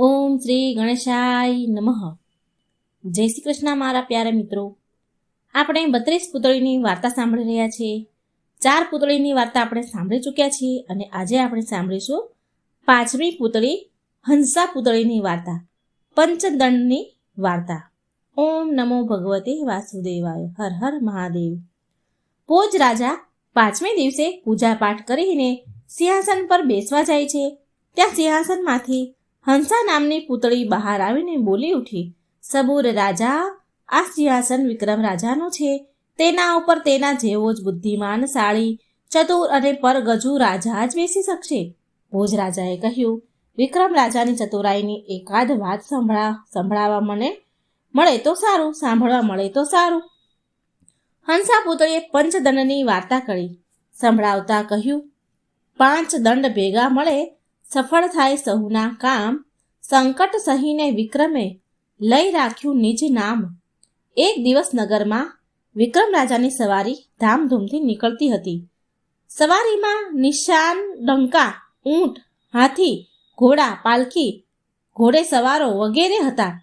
ઓમ શ્રી ગણેશાય નમઃ. જય શ્રી કૃષ્ણ મારા પ્યારા મિત્રો. આપણે 32 પૂતળીની વાર્તા સાંભળી રહ્યા છીએ. 4 પૂતળીની વાર્તા આપણે સાંભળી ચૂક્યા છીએ અને આજે આપણે સાંભળીશું 5મી પૂતળી હંસા પૂતળીની વાર્તા, પંચદંડની વાર્તા. ઓમ નમો ભગવતે વાસુદેવાય. હર હર મહાદેવ. ભોજ રાજા 5મે દિવસે પૂજા પાઠ કરીને સિંહાસન પર બેસવા જાય છે. ત્યાં સિંહાસનમાંથી હંસા નામની પૂતળી બહાર આવીને બોલી ઉઠી, સબૂર રાજા, આ સિંહાસન વિક્રમ રાજાનું છે. તેના ઉપર તેના જેવો જ બુદ્ધિમાન, સાળી, ચતુર અને પરગજુ રાજા જ બેસી શકશે. ભોજ રાજાએ કહ્યું, વિક્રમ રાજાની ચતુરાઈની એકાદ વાત સાંભળવા મળે તો સારું. હંસા પૂતળીએ પંચદંડની વાર્તા કરી. સંભળાવતા કહ્યું, 5 દંડ ભેગા મળે, સફળ થાય સહુના કામ. સંકટ સહીને વિક્રમે લઈ રાખ્યું નિજ નામ. એક દિવસ નગરમાં વિક્રમ રાજાની સવારી ધામધૂમથી નીકળતી હતી. સવારીમાં નિશાન, ડંકા, ઊંટ, હાથી, ઘોડા, પાલખી, ઘોડે સવારો વગેરે હતા.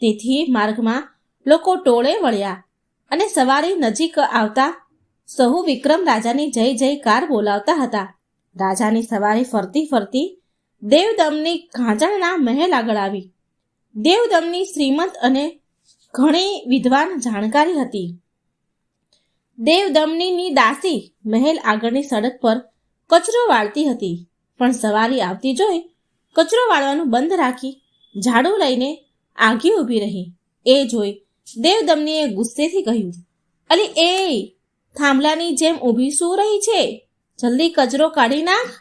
તેથી માર્ગમાં લોકો ટોળે વળ્યા અને સવારી નજીક આવતા સહુ વિક્રમ રાજાની જય જયકાર બોલાવતા હતા. રાજાની સવારી ફરતી ફરતી દેવદમની ઘાંચણના મહેલ આગળ આવી. દેવદમની શ્રીમંત અને ઘણી વિદ્વાન જાણકારી હતી. દેવદમની દાસી મહેલ આગળની સડક પર કચરો વાળતી હતી, પણ સવારી આવતી જોઈ કચરો વાળવાનું બંધ રાખી ઝાડુ લઈને આગી ઊભી રહી. એ જોઈ દેવદમનીએ ગુસ્સેથી કહ્યું, અલી એ થાંભલાની જેમ ઊભી શું રહી છે? જલ્દી કચરો કાઢી નાખ.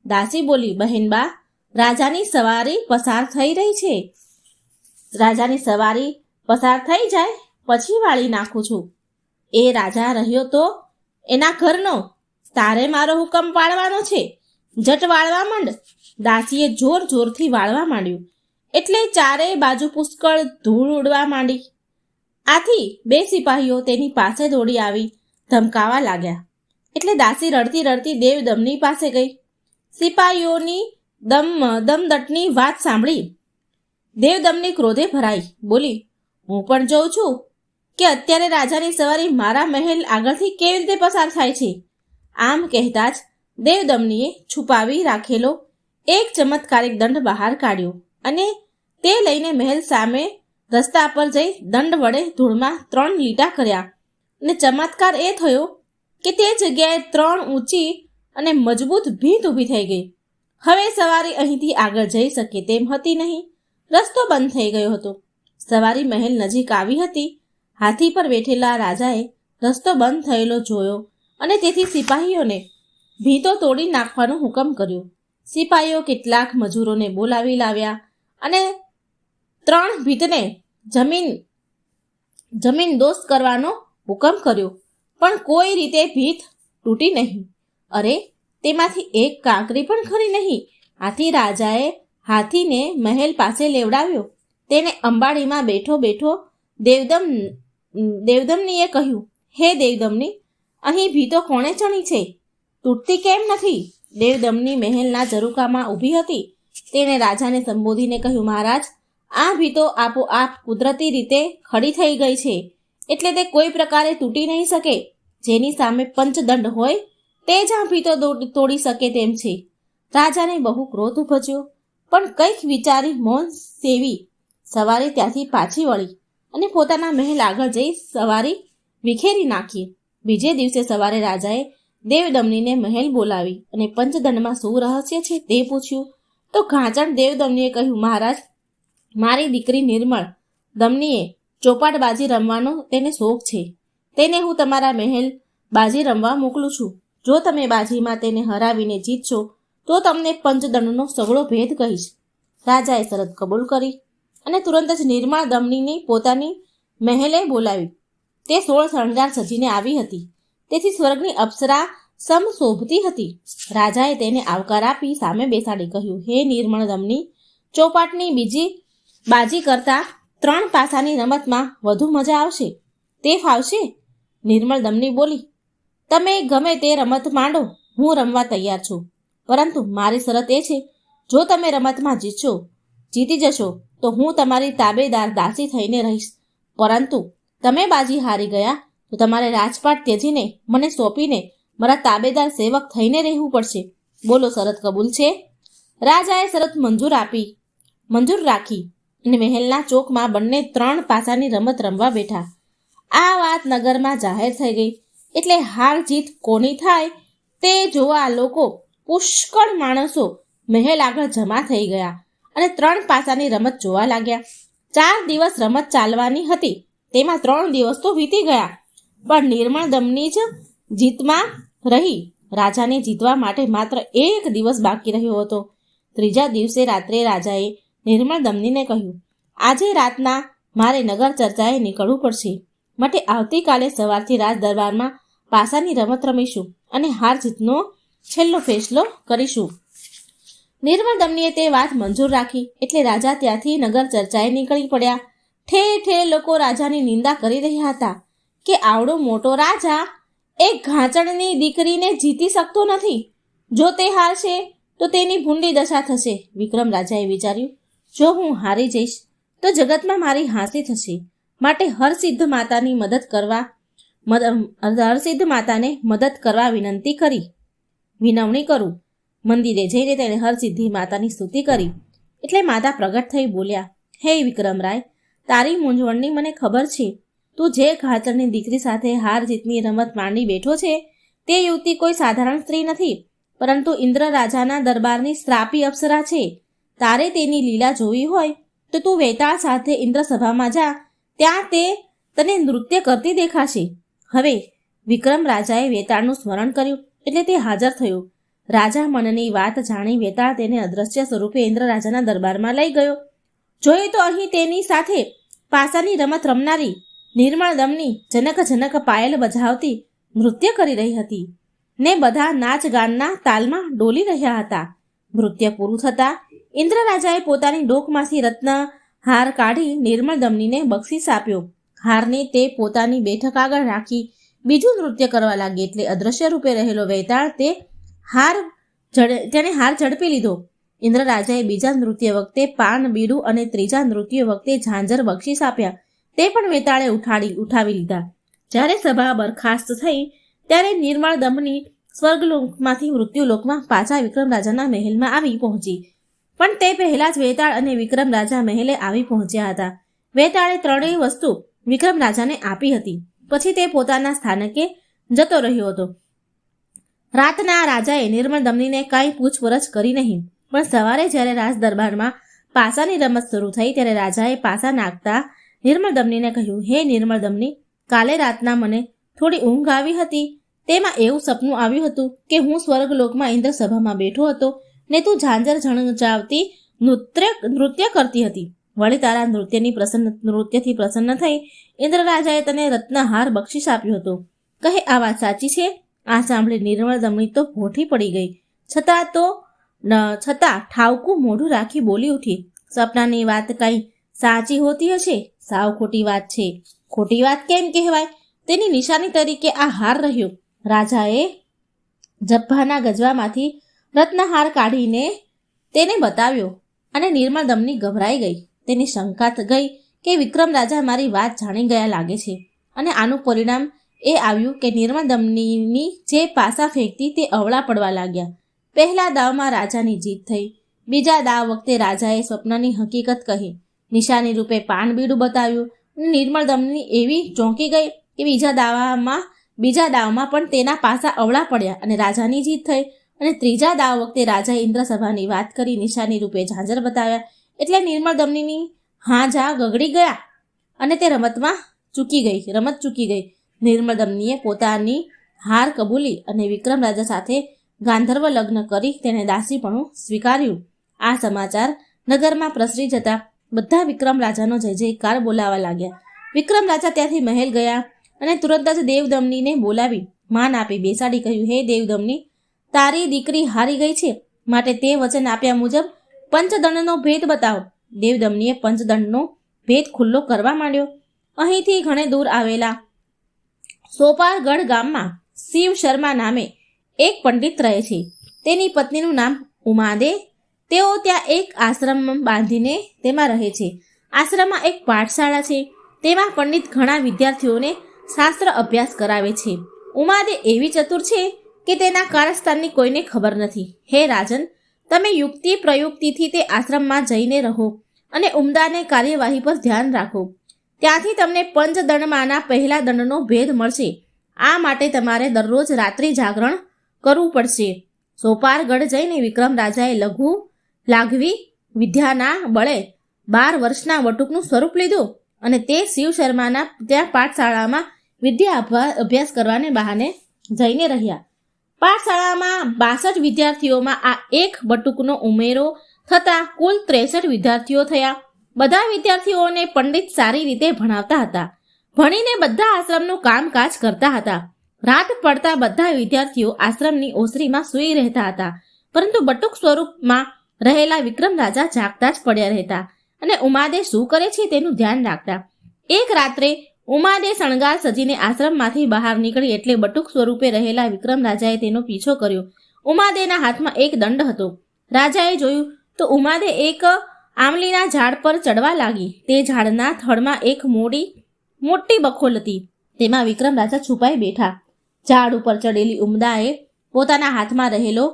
દાસી બોલી, બહેનબા, રાજાની સવારી પસાર થઈ રહી છે. રાજાની સવારી પસાર થઈ જાય પછી વાળી નાખું છું. એ રાજા રહ્યો તો એના ઘરનો, તારે મારો હુકમ પાળવાનો છે. જટ વાળવા માંડ. દાસીએ જોર જોરથી વાળવા માંડ્યું એટલે ચારેય બાજુ પુષ્કળ ધૂળ ઉડવા માંડી. આથી 2 સિપાહીઓ તેની પાસે દોડી આવી ધમકાવા લાગ્યા. એટલે દાસી રડતી રડતી દેવદમની પાસે ગઈ. સિપાહીઓની દમદટની વાત સાંભળી દેવદમની ક્રોધે ભરાઈ. બોલી, હું પણ જોઉં છું કે અત્યારે રાજાની સવારી મારા મહેલ આગળથી કેવી રીતે પસાર થાય છે. આમ કહેતા જ દેવદમનીએ છુપાવી રાખેલો એક ચમત્કારિક દંડ બહાર કાઢ્યો અને તે લઈને મહેલ સામે રસ્તા પર જઈ દંડ વડે ધૂળમાં 3 લીટા કર્યા. અને ચમત્કાર એ થયો કે તે જગ્યાએ 3 ઊંચી અને મજબૂત ભીંત ઊભી થઈ ગઈ. હવે સવારી અહીંથી આગળ જઈ શકે તેમ હતી નહીં. રસ્તો બંધ થઈ ગયો હતો. સવારી મહેલ નજીક આવી હતી. હાથી પર બેઠેલા રાજાએ રસ્તો બંધ થયેલો જોયો અને તેથી સિપાહીઓને ભીંતો તોડી નાખવાનો હુકમ કર્યો. સિપાહીઓ કેટલાક મજૂરોને બોલાવી લાવ્યા અને 3 ભીંતને જમીન દોષ કરવાનો હુકમ કર્યો, પણ કોઈ રીતે ભીંત તૂટી નહીં. અરે, તેમાંથી એક કાંકરી પણ ખરી નહીં. આથી રાજાએ હાથીને મહેલ પાસે લેવડાવ્યો. તેને અંબાડીમાં બેઠો બેઠો દેવદમનીએ કહ્યું, હે દેવદમની, અહીં ભીંતો કોણે ચણી છે? તૂટતી કેમ નથી? દેવદમની મહેલના ઝરૂખામાં ઊભી હતી. તેણે રાજાને સંબોધીને કહ્યું, મહારાજ, આ ભીંતો આપોઆપ કુદરતી રીતે ખડી થઈ ગઈ છે, એટલે તે કોઈ પ્રકારે તૂટી નહીં શકે. જેની સામે પંચદંડ હોય તે જ આ ભીંતો તોડી શકે તેમ છે. રાજાને બહુ ક્રોધ ઉપજ્યો, પણ કંઈક વિચારી મૌન સેવી સવારી ત્યાંથી પાછી વળી અને પોતાના મહેલ આગળ જઈ સવારી વિખેરી નાખી. બીજે દિવસે સવારે રાજાએ દેવદમનીને મહેલ બોલાવી અને પંચદંડમાં શું રહસ્ય છે તે પૂછ્યું. તો ઘાંચણ દેવદમનીએ કહ્યું, મહારાજ, મારી દીકરી નિર્મળ દમનીએ ચોપાટબાજી રમવાનો તેને શોખ છે. તેને હું તમારા મહેલ બાજી રમવા મોકલું છું. જો તમે બાજીમાં તેને હરાવીને જીતશો તો તમને પંચદંડનો સગળો ભેદ કહીશ. રાજાએ શરત કબૂલ કરી અને તુરંત જ નિર્મળ દમનીને પોતાની મહેલે બોલાવી. તે 16 શણગાર સજીને આવી હતી, તેથી સ્વર્ગની અપ્સરા સમ શોભતી હતી. રાજાએ તેને આવકાર આપી સામે બેસાડી કહ્યું, હે નિર્મળ દમની, ચોપાટની બીજી બાજી કરતાં 3 પાસાની રમતમાં વધુ મજા આવશે. તે ફાવશે? નિર્મળ દમની બોલી, તમે ગમે તે રમત માંડો, હું રમવા તૈયાર છું, પરંતુ મારી શરત એ છે, જો તમે રમતમાં જીતશો જીતી જશો તો હું તમારી તાબેદાર દાસી થઈને રહીશ, પરંતુ તમે બાજી હારી ગયા તો તમારે રાજપાટ ત્યજીને મને સોંપીને મારા તાબેદાર સેવક થઈને રહેવું પડશે. બોલો, શરત કબૂલ છે? રાજાએ શરત મંજૂર રાખી અને મહેલના ચોકમાં બંને 3 પાસાની રમત રમવા બેઠા. આ વાત નગરમાં જાહેર થઈ ગઈ એટલે હાર જીત કોની થાય તે જોવા લોકો, પુષ્કળ માણસો મહેલ આગળ જમા થઈ ગયા અને 3 પાસાની રમત જોવા લાગ્યા. 4 દિવસ રમત ચાલવાની હતી, તેમાં 3 દિવસ તો વીતી ગયા, પણ નિર્મળ દમની જ જીતમાં રહી. રાજાને જીતવા માટે માત્ર 1 દિવસ બાકી રહ્યો હતો. 3જા દિવસે રાત્રે રાજાએ નિર્મળ દમનીને કહ્યું, આજે રાતના મારે નગર ચર્ચાએ નીકળવું પડશે, માટે આવતીકાલે સવારથી રાજ દરબારમાં પાસાની રમત રમીશું અને હાર જીતનો છેલ્લો ફેસલો કરીશું. નિર્મળ દમનીએ તે વાત મંજૂર રાખી એટલે રાજા ત્યાંથી નગર ચર્ચાએ નીકળી પડ્યા. ઠેર ઠેર લોકો રાજાની નિંદા કરી રહ્યા હતા કે આવડો મોટો રાજા એક ઘાંચણની દીકરીને જીતી શકતો નથી. જો તે હારશે તો તેની ભૂંડી દશા થશે. વિક્રમ રાજાએ વિચાર્યું, જો હું હારી જઈશ તો જગતમાં મારી હાંસી થશે, માટે હરસિદ્ધ માતાને મદદ કરવા વિનવણી કરું. મંદિરે જઈને તેણે હરસિદ્ધિ માતાની સ્તુતિ કરી એટલે માતા પ્રગટ થઈ બોલ્યા, હે વિક્રમરાય, તારી મૂંઝવણની મને ખબર છે. તું જે ઘાતરની દીકરી સાથે હાર જીતની રમત માંડી બેઠો છે તે યુવતી કોઈ સાધારણ સ્ત્રી નથી, પરંતુ ઇન્દ્ર રાજાના દરબારની શ્રાપી અપ્સરા છે. તારે તેની લીલા જોવી હોય તો તું વેતાળ સાથે ઇન્દ્ર સભામાં જા, ત્યાં તે તને નૃત્ય કરતી દેખાશે. હવે વિક્રમ રાજાએ વેતાળનું સ્મરણ કર્યું એટલે તે હાજર થયો. રાજા મનની વાત જાણી વેતાળ તેને અદ્રશ્ય સ્વરૂપે ઇન્દ્ર રાજાના દરબારમાં લઈ ગયો. જોયું તો અહીં તેની સાથે પાસાની રમત રમનારી નિર્મળ દમની જનક પાયલ બજાવતી નૃત્ય કરી રહી હતી ને બધા નાચ ગાનના તાલમાં ડોલી રહ્યા હતા. નૃત્ય પૂરું થતાં ઇન્દ્ર રાજાએ પોતાની ડોકમાંથી રત્ન હાર કાઢી નિર્મળ દમનીને બક્ષિસ આપ્યો. હારને તે પોતાની બેઠક આગળ રાખી બીજું નૃત્ય કરવા લાગી એટલે અદ્રશ્ય રૂપે રહેલો વેતાળ તેને હાર ઝડપી લીધો. ઇન્દ્ર રાજાએ બીજા નૃત્ય વખતે પાન બીડું અને ત્રીજા નૃત્ય વખતે ઝાંઝર બક્ષિસ આપ્યા. તે પણ વેતાળે ઉઠાવી લીધા. જ્યારે સભા બરખાસ્ત થઈ ત્યારે નિર્મળ દમની સ્વર્ગલોકમાંથી મૃત્યુલોકમાં પાછા વિક્રમ રાજાના મહેલમાં આવી પહોંચી. પણ તે પહેલા જ વેતાળ અને વિક્રમ રાજા મહેલે આવી પહોંચ્યા હતા. વેતાળે 3 વસ્તુ વિક્રમ રાજાને આપી હતી. પછી તે પોતાના સ્થાનકે જતો રહ્યો હતો. રાતના રાજાએ નિર્મળ દમનીને કાંઈ પૂછપરછ કરી નહીં, પણ સવારે જ્યારે રાજ દરબારમાં પાસાની રમત શરૂ થઈ ત્યારે રાજાએ પાસા નાખતા નિર્મળ દમનીને કહ્યું, હે નિર્મળ દમની, કાલે રાતના મને થોડી ઊંઘ આવી હતી. તેમાં એવું સપનું આવ્યું હતું કે હું સ્વર્ગલોકમાં ઇન્દ્ર સભામાં બેઠો હતો ને તું ઝાંઝર ઝણઝાવતી નૃત્ય કરતી હતી. વળી તારા નૃત્યથી પ્રસન્ન થઈ ઇન્દ્ર રાજાએ તને રત્નહાર બક્ષિસ આપ્યો હતો. કહે, આ વાત સાચી છે? આ સાંભળી નિર્મળ દમની તો ભોઠી પડી ગઈ. છતાં ઠાવકું મોઢું રાખી બોલી ઉઠી, સપનાની વાત કંઈ સાચી હોતી હશે? સાવ ખોટી વાત છે. ખોટી વાત કેમ કહેવાય? તેની નિશાની તરીકે આ હાર રહ્યો. રાજાએ જભ્ભાના ગજવામાંથી રત્નહાર કાઢીને તેને બતાવ્યો અને નિર્મળ દમની ગભરાઈ ગઈ. તેની શંકા ગઈ કે વિક્રમ રાજા મારી વાત જાણી ગયા લાગે છે. અને આનું પરિણામ એ આવ્યું કે નિર્મળ દમનીની જે પાસા ફેંકતી તે અવળા પડવા લાગ્યા. પહેલા દાવમાં રાજાની જીત થઈ. બીજા દાવ વખતે રાજાએ સ્વપ્નની હકીકત કહી, નિશાની રૂપે પાન બીડું બતાવ્યું. નિર્મળ દમની એવી ચોંકી ગઈ કે બીજા દાવમાં પણ તેના પાસા અવળા પડ્યા અને રાજાની જીત થઈ. અને ત્રીજા દાવ વખતે રાજાએ ઇન્દ્ર સભાની વાત કરી નિશાની રૂપે ઝાંઝર બતાવ્યા એટલે નિર્મળ દમનીની હાજા ગગડી ગયા અને તે રમત ચૂકી ગઈ. નિર્મળ દમનીએ પોતાની હાર કબૂલી અને વિક્રમ રાજા સાથે ગાંધર્વ લગ્ન કરી તેને દાસીપણું સ્વીકાર્યું. આ સમાચાર નગરમાં પ્રસરી જતા બધા વિક્રમ રાજાનો જય જયકાર બોલાવા લાગ્યા. વિક્રમ રાજા ત્યાંથી મહેલ ગયા અને તુરંત જ દેવદમનીને બોલાવી માન આપી બેસાડી કહ્યું, હે દેવદમની, તારી દીકરી હારી ગઈ છે, માટે તે વચન આપ્યા મુજબ પંચદંડનો ભેદ બતાવો. દેવદમનીએ પંચદંડનો ભેદ ખુલ્લો કરવા માંડ્યો. અહીંથી ઘણે દૂર આવેલા સોપારગઢ ગામમાં શિવ શર્મા નામે એક પંડિત રહે છે. તેની પત્નીનું નામ ઉમાદે તેઓ ત્યાં એક આશ્રમ બાંધીને તેમાં રહે છે. આશ્રમમાં એક પાઠશાળા છે. તેમાં પંડિત ઘણા વિદ્યાર્થીઓને શાસ્ત્ર અભ્યાસ કરાવે છે. ઉમાદે એવી ચતુર છે કે તેના કારસ્તાનની કોઈને ખબર નથી. હે રાજન, તમે યુક્તિ પ્રયુક્તિથી તે આશ્રમમાં જઈને રહો અને ઉમદાને કાર્યવાહી પર ધ્યાન રાખો. ત્યાંથી તમને પંચદંડમાંના પહેલા દંડનો ભેદ મળશે. આ માટે તમારે દરરોજ રાત્રિ જાગરણ કરવું પડશે. સોપારગઢ જઈને વિક્રમ રાજાએ લાઘવી વિદ્યાના બળે 12 વર્ષના વટુકનું સ્વરૂપ લીધું અને તે શિવ શર્માના ત્યાં પાઠશાળામાં વિદ્યા અભ્યાસ કરવાને બહાને જઈને રહ્યા. પાઠશાળામાં 62 વિદ્યાર્થીઓમાં આ એક બટુકનો ઉમેરો થતાં કુલ 63 વિદ્યાર્થીઓ થયા. બધા વિદ્યાર્થીઓને પંડિત સારી રીતે ભણાવતા હતા. ભણીને બધા આશ્રમનું કામકાજ કરતા હતા. રાત પડતા બધા વિદ્યાર્થીઓ આશ્રમની ઓસરીમાં સૂઈ રહેતા હતા, પરંતુ બટુક સ્વરૂપમાં રહેલા વિક્રમ રાજા જાગતા જ પડ્યા રહેતા અને ઉમાદે શું કરે છે તેનું ધ્યાન રાખતા. એક રાત્રે ઉમાદે શણગાર સજીને આશ્રમમાંથી બહાર નીકળી એટલે બટુક સ્વરૂપે રહેલા વિક્રમ રાજાએ તેનો પીછો કર્યો. ઉમાદેના હાથમાં એક દંડ હતો. રાજાએ જોયું તો ઉમાદે એક આમલીના ઝાડ પર ચડવા લાગી. તે ઝાડના થડમાં એક મોટી બખોલ હતી. તેમાં વિક્રમ રાજા છુપાઈ બેઠા. ઝાડ ઉપર ચડેલી ઉમદાએ પોતાના હાથમાં રહેલો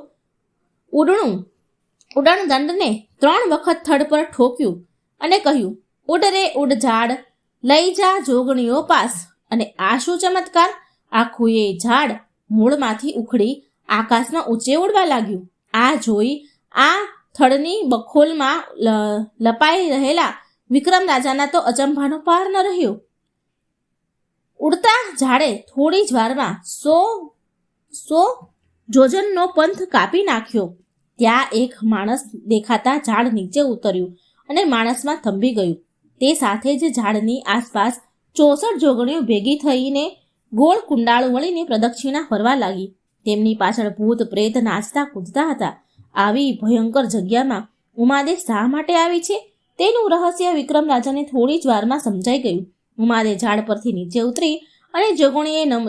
ઉડણ દંડને 3 વખત થડ પર ઠોક્યું અને કહ્યું, ઉડ રે ઉડ ઝાડ, લઈ જા જોગણીઓ પાસ. અને આ શું ચમત્કાર! આખું એ ઝાડ મૂળમાંથી ઉખડી આકાશમાં ઊંચે ઉડવા લાગ્યું. આ જોઈ આ થડની બખોલમાં લપાઈ રહેલા વિક્રમ રાજાના તો અચંભાનો પાર ન રહ્યો. ઉડતા ઝાડે થોડી જ વારમાં 100 જોજનનો પંથ કાપી નાખ્યો. ત્યાં એક માણસ દેખાતા ઝાડ નીચે ઉતર્યું અને માણસમાં થંભી ગયું. તે સાથે જ ઝાડની આસપાસ 64 જોગણીઓ ભેગી થઈને ગોળ કુંડાળું વળીને પ્રદક્ષિણા ફરવા લાગી. તેમની પાછળ ભૂત પ્રેત નાચતા કૂદતા હતા. આવી ભયંકર જગ્યામાં ઉમાદે શા માટે આવી છે તેનું રહસ્ય વિક્રમ રાજાને થોડી જ વારમાં સમજાઈ ગયું. ઉમાદે ઝાડ પરથી નીચે ઉતરી અને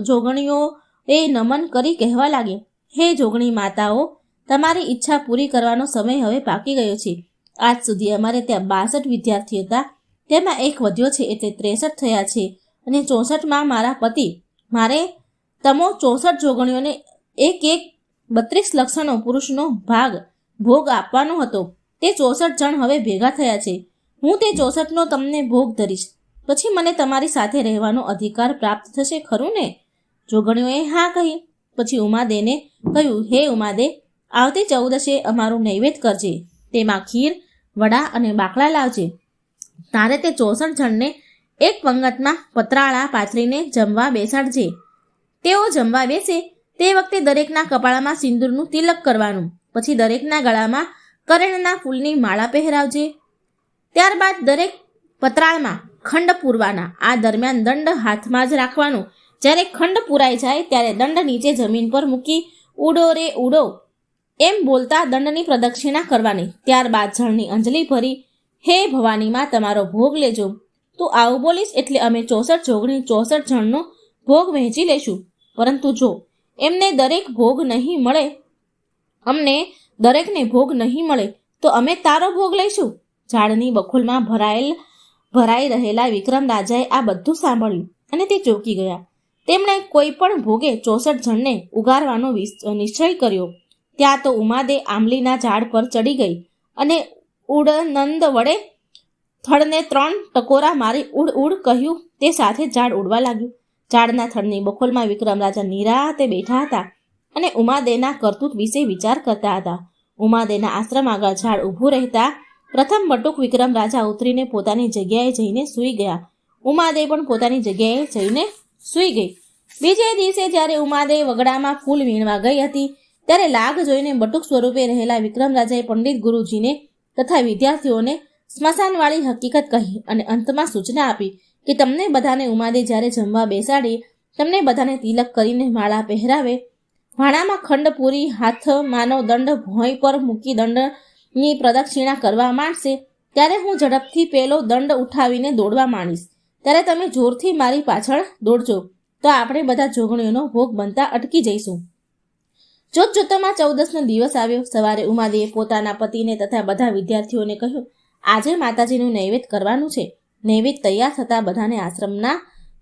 જોગણીઓએ નમન કરી કહેવા લાગી, હે જોગણી માતાઓ, તમારી ઈચ્છા પૂરી કરવાનો સમય હવે પાકી ગયો છે. આજ સુધી અમારે ત્યાં 62 વિદ્યાર્થી હતા, તેમાં એક વધ્યો છે એટલે 63 થયા છે અને 64માં મારા પતિ મારે તમો 64 જોગણીઓને એક 32 લક્ષણો પુરુષનો ભોગ આપવાનો હતો. તે 64 જણ હવે ભેગા થયા છે. હું તે 64નો તમને ભોગ ધરીશ. પછી મને તમારી સાથે રહેવાનો અધિકાર પ્રાપ્ત થશે ખરું ને? જોગણીઓએ હા કહી. પછી ઉમાદેને કહ્યું, હે ઉમાદે, આવતી 14 અમારું નૈવેદ્ય કરજે. તેમાં ખીર, વડા અને બાકડા લાવજે. તારે તે 64 જણને એક પંગતમાં પતરાળા પાથરીને જમવા બેસાડજે. તેઓ જમવા બેસે તે વખતે દરેકના કપાળમાં સિંદૂરનું તિલક કરવાનું. પછી દરેકના ગળામાં કરેણના ફૂલની માળા પહેરાવજે. ત્યારબાદ દરેક પતરાળમાં ખંડ પૂરવાના. આ દરમિયાન દંડ હાથમાં જ રાખવાનો. જ્યારે ખંડ પૂરાઈ જાય ત્યારે દંડ નીચે જમીન પર મૂકી ઉડો રે ઉડો એમ બોલતા દંડની પ્રદક્ષિણા કરવાની. ત્યારબાદ જળની અંજલિ ભરી, હે ભવાનીમાં, તમારો ભોગ લેજો. તું આવું બોલીશ એટલે અમે 64 જોગણી 64 જણનો ભોગ વહેંચી લેશું. પરંતુ જો અમને દરેકને ભોગ નહીં મળે તો અમે તારો ભોગ લઈશું. ઝાડની બખોલમાં ભરાઈ રહેલા વિક્રમ રાજાએ આ બધું સાંભળ્યું અને તે ચોંકી ગયા. તેમણે કોઈ પણ ભોગે 64 જણને ઉગારવાનો નિશ્ચય કર્યો. ત્યાં તો ઉમાદે આંબલીના ઝાડ પર ચડી ગઈ અને ઉડનંદ વડે થડને 3 ટકોરા મારી ઉડ ઉડ કહ્યું. તે સાથે ઝાડ ઉડવા લાગ્યું. ઝાડના થડની બખોલમાં વિક્રમ રાજા નિરાતે બેઠા હતા અને ઉમાદેના કરતૂત વિશે વિચાર કરતા હતા. ઉમાદેના આશ્રમ આગળ ઝાડ ઊભું રહેતા પ્રથમ બટુક વિક્રમ રાજા ઉતરીને પોતાની જગ્યાએ જઈને સૂઈ ગયા. ઉમાદે પણ પોતાની જગ્યાએ જઈને સૂઈ ગઈ. બીજે દિવસે જ્યારે ઉમાદે વગડામાં ફૂલ વીણવા ગઈ હતી ત્યારે લાગ જોઈને બટુક સ્વરૂપે રહેલા વિક્રમ રાજાએ પંડિત ગુરુજીને તથા વિદ્યાર્થીઓને સ્મશાનવાળી હકીકત કહી અને અંતમાં સૂચના આપી કે તમને બધાને ઉમાદે જ્યારે જમવા બેસાડી તમને બધાને તિલક કરીને માળા પહેરાવે, ભાણામાં ખંડ પૂરી હાથમાંનો દંડ ભોંય પર મૂકી દંડની પ્રદક્ષિણા કરવા માંડશે ત્યારે હું ઝડપથી પેલો દંડ ઉઠાવીને દોડવા માંડીશ. ત્યારે તમે જોરથી મારી પાછળ દોડજો તો આપણે બધા જોગણીઓનો ભોગ બનતા અટકી જઈશું. જોતજોતામાં 14નો દિવસ આવ્યો. સવારે ઉમાદેવીએ પોતાના પતિને તથા બધા વિદ્યાર્થીઓને કહ્યું, આજે માતાજીનું નૈવેદ્ય કરવાનું છે. નૈવેદ્ય તૈયાર થતાં બધાને આશ્રમના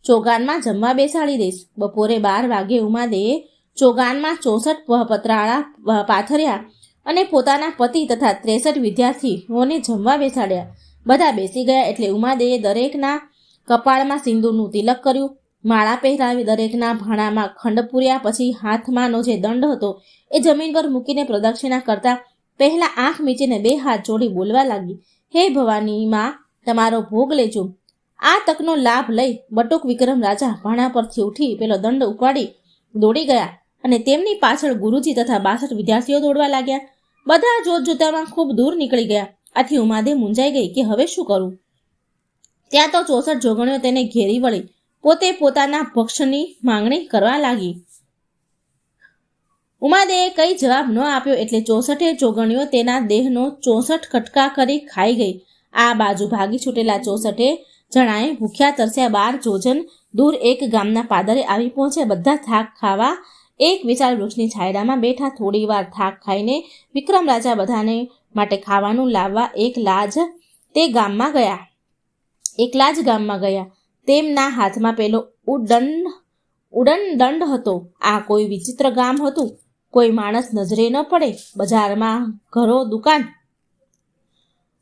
ચોગાનમાં જમવા બેસાડી દઈશ. બપોરે 12 વાગે ઉમાદેવીએ ચોગાનમાં 64 પતરાળા પાથર્યા અને પોતાના પતિ તથા 63 વિદ્યાર્થીઓને જમવા બેસાડ્યા. બધા બેસી ગયા એટલે ઉમાદેવીએ દરેકના કપાળમાં સિંદૂરનું તિલક કર્યું, માળા પહેરાવી દરેકના ભાણામાં ખંડ પૂર્યા. પછી હાથમાંનો જે દંડ હતો એ જમીન પર મૂકીને પ્રદક્ષિણા કરતા પહેલા આંખ મીચીને 2 હાથ જોડી બોલવા લાગી, હે ભવાની માં, તમારો ભોગ લેજો. આ તકનો લાભ લઈ બટુક વિક્રમ રાજા ભાણા પરથી ઉઠી પેલો દંડ ઉપાડી દોડી ગયા અને તેમની પાછળ ગુરુજી તથા 62 વિદ્યાર્થીઓ દોડવા લાગ્યા. બધા જોતજોતામાં ખૂબ દૂર નીકળી ગયા. આથી ઉમાદેવી મૂંઝાઈ ગઈ કે હવે શું કરવું. ત્યાં તો 64 જોગણીઓ તેને ઘેરી વળી પોતે પોતાના ભક્ષની માંગણી કરવા લાગી. ઉમાદેવીએ કઈ જવાબ ન આપ્યો એટલે 64 જોગણીઓ તેના દેહનો 64 કટકા કરી ખાઈ ગઈ. આ બાજુ ભાગી છૂટેલા 64 જણાએ ભૂખ્યા તરસ્યા 12 જોજન દૂર એક ગામના પાદરે આવી પહોંચ્યા. બધા થાક ખાવા એક વિશાળ વૃક્ષની છાયડામાં બેઠા. થોડી વાર થાક ખાઈને વિક્રમ રાજા બધાને માટે ખાવાનું લાવવા એકલા જ ગામમાં ગયા. તેમના હાથમાં પેલો ઉડન દંડ હતો. આ કોઈ વિચિત્ર ગામ હતું. કોઈ માણસ નજરે ન પડે. બજારમાં ઘરો દુકાન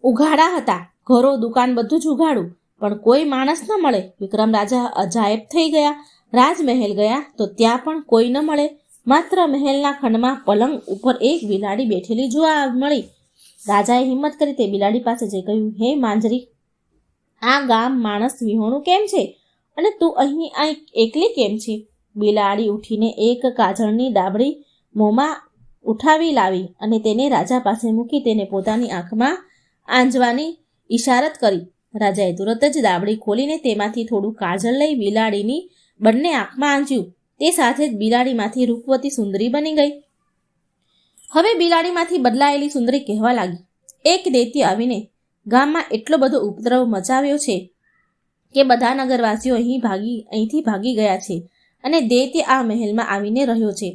ઉઘાડા હતા. ઘરો દુકાન બધું જ ઉઘાડું, પણ કોઈ માણસ ન મળે. વિક્રમ રાજા અજાયબ થઈ ગયા. રાજમહેલ ગયા તો ત્યાં પણ કોઈ ન મળે. માત્ર મહેલના ખંડમાં પલંગ ઉપર એક બિલાડી બેઠેલી જોવા મળી. રાજાએ હિંમત કરી તે બિલાડી પાસે જઈ કહ્યું, હે માંજરી, આ ગામ માણસ વિહોણું કેમ છે અને તું અહીં આ એકલી કેમ છે? બિલાડી ઉઠીને એક કાજળની ડાબડી મોંમાં ઉઠાવી લાવી અને તેને રાજા પાસે મૂકી તેને પોતાની આંખમાં આંજવાની ઈશારત કરી. રાજાએ તુરત જ દાબડી ખોલીને તેમાંથી થોડું કાજળ લઈ બિલાડીની બંને આંખમાં આંજ્યું. તે સાથે જ બિલાડીમાંથી રૂપવતી સુંદરી બની ગઈ. હવે બિલાડીમાંથી બદલાયેલી સુંદરી કહેવા લાગી, એક દૈત્ય આવીને ગામમાં એટલો બધો ઉપદ્રવ મચાવ્યો છે કે બધા નગરવાસીઓ અહીંથી ભાગી ગયા છે અને દૈત્ય આ મહેલમાં આવીને રહ્યો છે.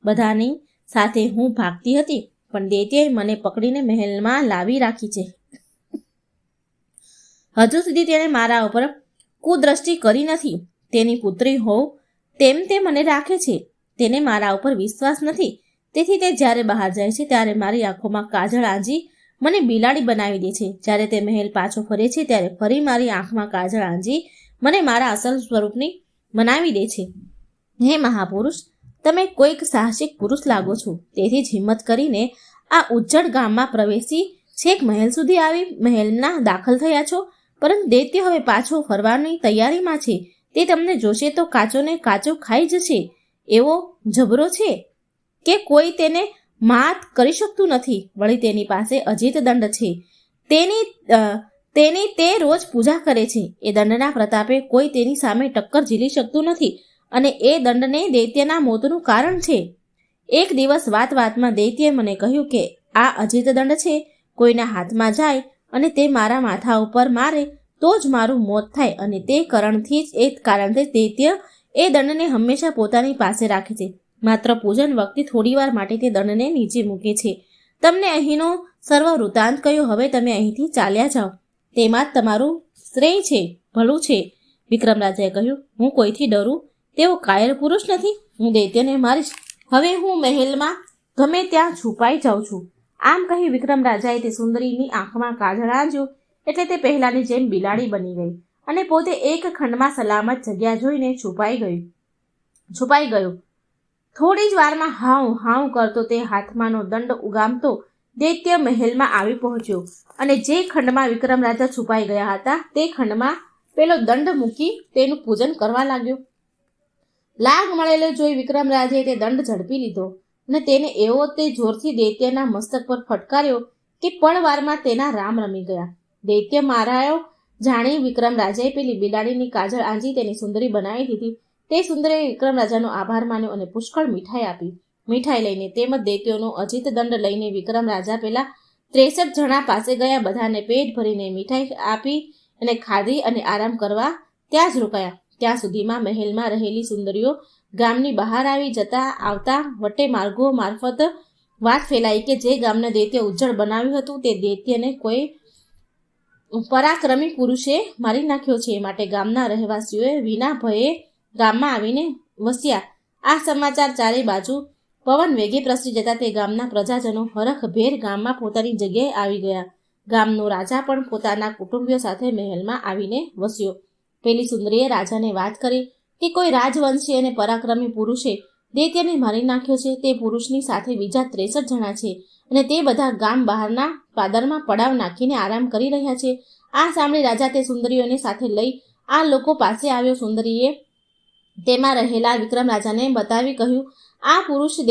બધાની સાથે હું ભાગતી હતી, પણ દૈત્યએ મને પકડીને મહેલમાં લાવી રાખી છે. હજુ સુધી તેણે મારા ઉપર કુદ્રષ્ટિ કરી નથી. તેની પુત્રી હોવ તેમ તે મને રાખે છે. તેને મારા ઉપર વિશ્વાસ નથી. તેથી તે જ્યારે બહાર જાય છે ત્યારે મારી આંખોમાં કાજળ આંજી મને બિલાડી બનાવી દે છે. જ્યારે તે મહેલ પાછો ફરે છે ત્યારે ફરી મારી આંખમાં કાજળ આંજી મને મારા અસલ સ્વરૂપની બનાવી દે છે. હે મહાપુરુષ, તમે કોઈક સાહસિક પુરુષ લાગો છો. તેથી જ હિંમત કરીને આ ઉજ્જડ ગામમાં પ્રવેશી છેક મહેલ સુધી આવી મહેલના દાખલ થયા છો. પરંતુ દૈત્ય હવે પાછો ફરવાની તૈયારીમાં છે. તે તમને જોશે તો કાચોને કાચો ખાઈ જશે. એવો જબરો છે કે કોઈ તેને માત કરી શકતું નથી. વળી તેની પાસે અજીત દંડ છે. તેની તે રોજ પૂજા કરે છે. એ દંડના પ્રતાપે કોઈ તેની સામે ટક્કર ઝીલી શકતું નથી અને એ દંડને દૈત્યના મોતનું કારણ છે. એક દિવસ વાતમાં દૈત્યએ મને કહ્યું કે આ અજીત દંડ છે. કોઈના હાથમાં જાય અને તે મારા માથા ઉપર મારે તો જ મારું મોત થાય અને તે કારણથી દૈત્ય એ દંડને હંમેશા પોતાની પાસે રાખે છે. માત્ર પૂજન વખતે થોડીવાર માટે તે દંડને નીચે મૂકે છે. તમને અહીંનો સર્વ વૃત્તાંત કહ્યો. હવે તમે અહીંથી ચાલ્યા જાઓ. તેમાં જ તમારું શ્રેય છે, ભલું છે. વિક્રમ રાજાએ કહ્યું, હું કોઈથી ડરું તેવો કાયર પુરુષ નથી. હું દૈત્યને મારીશ. હવે હું મહેલમાં ગમે ત્યાં છુપાઈ જાઉં છું. આમ કહી વિક્રમ રાજાએ તે સુંદરીની આંખમાં કાજળ આંજ્યું એટલે તે પહેલાની જેમ બિલાડી બની ગઈ અને પોતે એક ખંડમાં સલામત જગ્યા જોઈને છુપાઈ ગયો. થોડી જ વારમાં હાઉ હાઉ કરતો તે હાથમાંનો દંડ ઉગામતો દૈત્ય મહેલમાં આવી પહોંચ્યો અને જે ખંડમાં વિક્રમ રાજા છુપાઈ ગયા હતા તે ખંડમાં પેલો દંડ મૂકી તેનું પૂજન કરવા લાગ્યો. લાગ મળેલો જોઈ વિક્રમ રાજાએ તે દંડ ઝડપી લીધો અને તેને એવો તે જોરથી દૈત્યના મસ્તક પર ફટકાર્યો કે પળવારમાં તેના રામ રમી ગયા. દૈત્ય મારાયો જાણી વિક્રમ રાજાએ પેલી બિલાડીની કાજળ આંજી તેની સુંદરી બનાવી દીધી. તે સુંદરીએ વિક્રમ રાજાનો આભાર માન્યો અને પુષ્કળ મીઠાઈ આપી. મીઠાઈ લઈને તેમજ દૈત્યોનો અજીત દંડ લઈને વિક્રમ રાજા પેલા 63 જણા પાસે ગયા. બધાને પેટ ભરીને મીઠાઈ આપી અને ખાધી અને આરામ કરવા ત્યાં જ રોકાયા. ત્યાં સુધીમાં મહેલમાં રહેલી સુંદરીઓ ગામની બહાર આવી જતા આવતા વટે માર્ગો મારફત વાત ફેલાઈ કે જે ગામને દૈત્ય ઉજ્જળ બનાવ્યું હતું તે દૈત્યને કોઈ પરાક્રમી પુરુષે મારી નાખ્યો છે, માટે ગામના રહેવાસીઓએ વિના ભયે ગામમાં આવીને વસ્યા. આ સમાચાર ચારે બાજુ પવન વેગે પ્રસરી જતા તે ગામના પ્રજાજનો હરખભેર ગામમાં પોતાની જગ્યાએ આવી ગયા. ગામનો રાજા પણ પોતાના કુટુંબીઓ સાથે મહેલમાં આવીને વસ્યો. પેલી સુંદરીએ રાજાને વાત કરી કે કોઈ રાજવંશી અને પરાક્રમી પુરુષે દૈત્યને મારી નાખ્યો છે. તે પુરુષની સાથે બીજા 63 જણા છે અને તે બધા ગામ બહારના પાદરમાં પડાવ નાખીને આરામ કરી રહ્યા છે. આ સાંભળી રાજા તે સુંદરીઓને સાથે લઈ આ લોકો પાસે આવ્યો. સુંદરીએ તેમાં રહેલા વિક્રમ રાજાને બતાવી કહ્યું, આ પુરુષે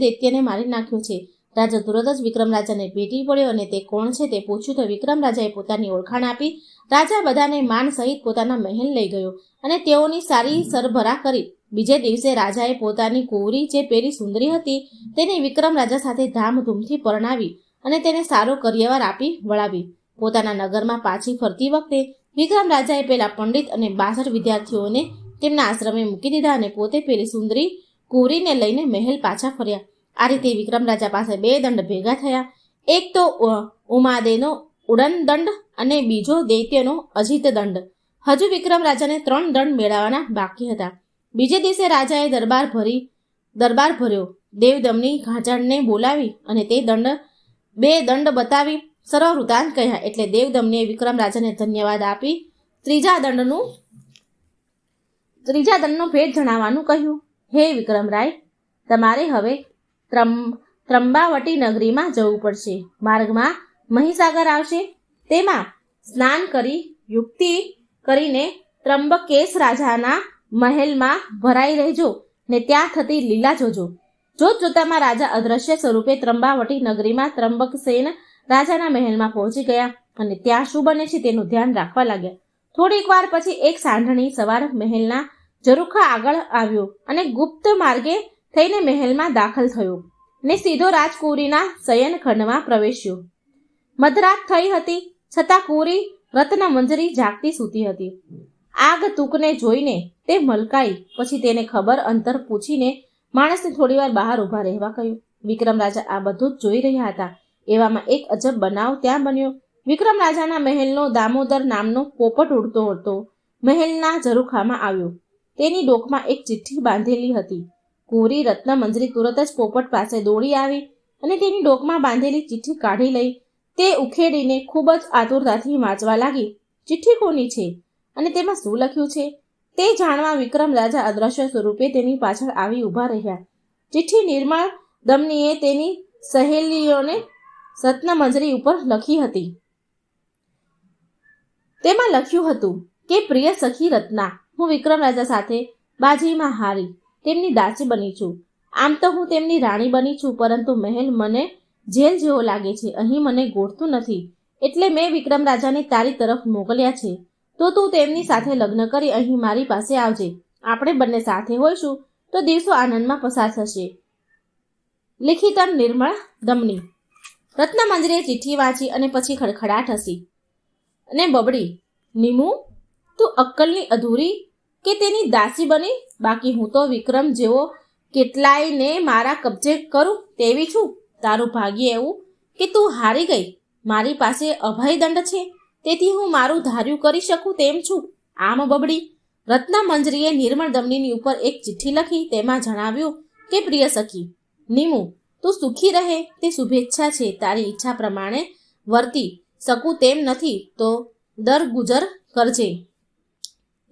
દૈત્યને મારી નાખ્યો છે. રાજા તુરત જ વિક્રમ રાજાને ભેટી પડ્યો અને તે કોણ છે તે પૂછ્યું તો વિક્રમ રાજાએ પોતાની ઓળખાણ આપી. રાજા બધાને માન સહિત પોતાના મહેલ લઈ ગયો અને તેઓની સારી સરભરા કરી. બીજે દિવસે રાજાએ પોતાની કુંવરી જે પેલી સુંદરી હતી તેને વિક્રમ રાજા સાથે ધામધૂમથી પરણાવી અને તેને સારો કરિયવાર આપી વળાવી. પોતાના નગરમાં પાછી ફરતી વખતે વિક્રમ રાજાએ પેલા પંડિત અને 62 વિદ્યાર્થીઓને તેમના આશ્રમે મૂકી દીધા અને પોતે પેલી સુંદરી કુંવરીને લઈને મહેલ પાછા ફર્યા. આ રીતે વિક્રમ રાજા પાસે 2 દંડ ભેગા થયા. એક તો ઉમાદેનો ઉડન દંડ અને બીજો દૈત્યનો અજિત દંડ. હજુ વિક્રમ રાજાને 3 દંડ મેળવવાના બાકી હતા. બીજે દિવસે રાજાએ દરબાર ભર્યો. દેવદમની ઘાંચણને બોલાવી અને તે 2 દંડ બતાવી સર્વ વૃતાંત કહ્યા. એટલે દેવદમનીએ વિક્રમ રાજાને ધન્યવાદ આપી ત્રીજા દંડનો ભેદ જણાવવાનું કહ્યું. હે વિક્રમરાય, તમારે હવે ત્રંબાવટી નગરીમાં જવું પડશે. માર્ગમાં મહીસાગર આવશે, તેમાં સ્નાન કરી યુક્તિ કરીને ત્રંબકેશ રાજાના મહેલમાં ભરાઈ રહેજો ને ત્યાં થતી લીલા જોજો. જોત જોતામાં રાજા અદ્રશ્ય સ્વરૂપે ત્રંબાવટી નગરીમાં ત્રંબકસેન રાજાના મહેલમાં પહોંચી ગયા અને ત્યાં શું બને છે તેનું ધ્યાન રાખવા લાગ્યા. થોડીક વાર પછી એક સાંઢણી સવાર મહેલના ઝરૂખા આગળ આવ્યો અને ગુપ્ત માર્ગે થઈને મહેલમાં દાખલ થયો ને સીધો રાજકુંવરીના શયનખંડમાં પ્રવેશ્યો. મધરાત થઈ હતી છતાં કુંવરી રત્નમંજરી જાગતી સૂતી હતી. આગતુકને જોઈને તે મલકાઈ. પછી તેને ખબર અંતર પૂછીને માણસને થોડીવાર બહાર ઊભા રહેવા કહ્યું. વિક્રમ રાજા આ બધું જ જોઈ રહ્યા હતા. એવામાં એક અજબ બનાવ ત્યાં બન્યો. વિક્રમ રાજાના મહેલનો દામોદર નામનો પોપટ ઉડતો હતો મહેલના ઝરૂખામાં આવ્યો. તેની ડોકમાં એક ચિઠ્ઠી બાંધેલી હતી. કુંવરી રત્નમંજરી તુરત જ પોપટ પાસે દોડી આવી અને તેની ડોકમાં બાંધેલી ચિઠ્ઠી કાઢી લઈ તે ઉખેડીને ખૂબ જ આતુરતાથી વાંચવા લાગી. ચિઠ્ઠી કોની છે અને તેમાં શું લખ્યું છે તે જાણવા વિક્રમ રાજા અદ્રશ્ય સ્વરૂપે તેની પાછળ આવી ઊભા રહ્યા. ચિઠ્ઠી નિર્મળ દમનીએ તેની સહેલીઓને રત્નમંજરી ઉપર લખી હતી. તેમાં લખ્યું હતું કે પ્રિય સખી રત્ના, હું વિક્રમ રાજા સાથે બાજીમાં હારી તેમની દાસી બની છું. આમ તો હું તેમની રાણી બની છું, પરંતુ મહેલ મને જેલ જેવો લાગે છે. અહીં મને ગોઠતું નથી, એટલે મેં વિક્રમ રાજાને તારી તરફ મોકલ્યા છે. તો તું તેમની સાથે લગ્ન કરી અહીં મારી પાસે આવજે. આપણે બંને સાથે હોઈશું તો દિવસો આનંદમાં પસાર થશે. લિખિતન નિર્મળ દમની. રત્નમંજરીએ ચિઠ્ઠી વાંચી અને પછી ખડખડાટ હસી અને બબડી, નીમુ, તું અક્કલની અધૂરી કે તેની દાસી બની? બાકી હું તો વિક્રમ જેવો કેટલાયને મારા કબજે કરું તેવી છું. તારું ભાગ્ય એવું કે તું હારી ગઈ. મારી પાસે અભય દંડ છે, તેથી હું મારું ધાર્યું કરી શકું તેમ છું. આમ બબડી. રત્નમંજરીએ નિર્મળ દમનીની ઉપર એક ચિઠ્ઠી લખી. તેમાં જણાવ્યું કે પ્રિય સખી નીમુ, તું સુખી રહે તે શુભેચ્છા છે. તારી ઈચ્છા પ્રમાણે વર્તી શકું તેમ નથી તો દરગુજર કરજે.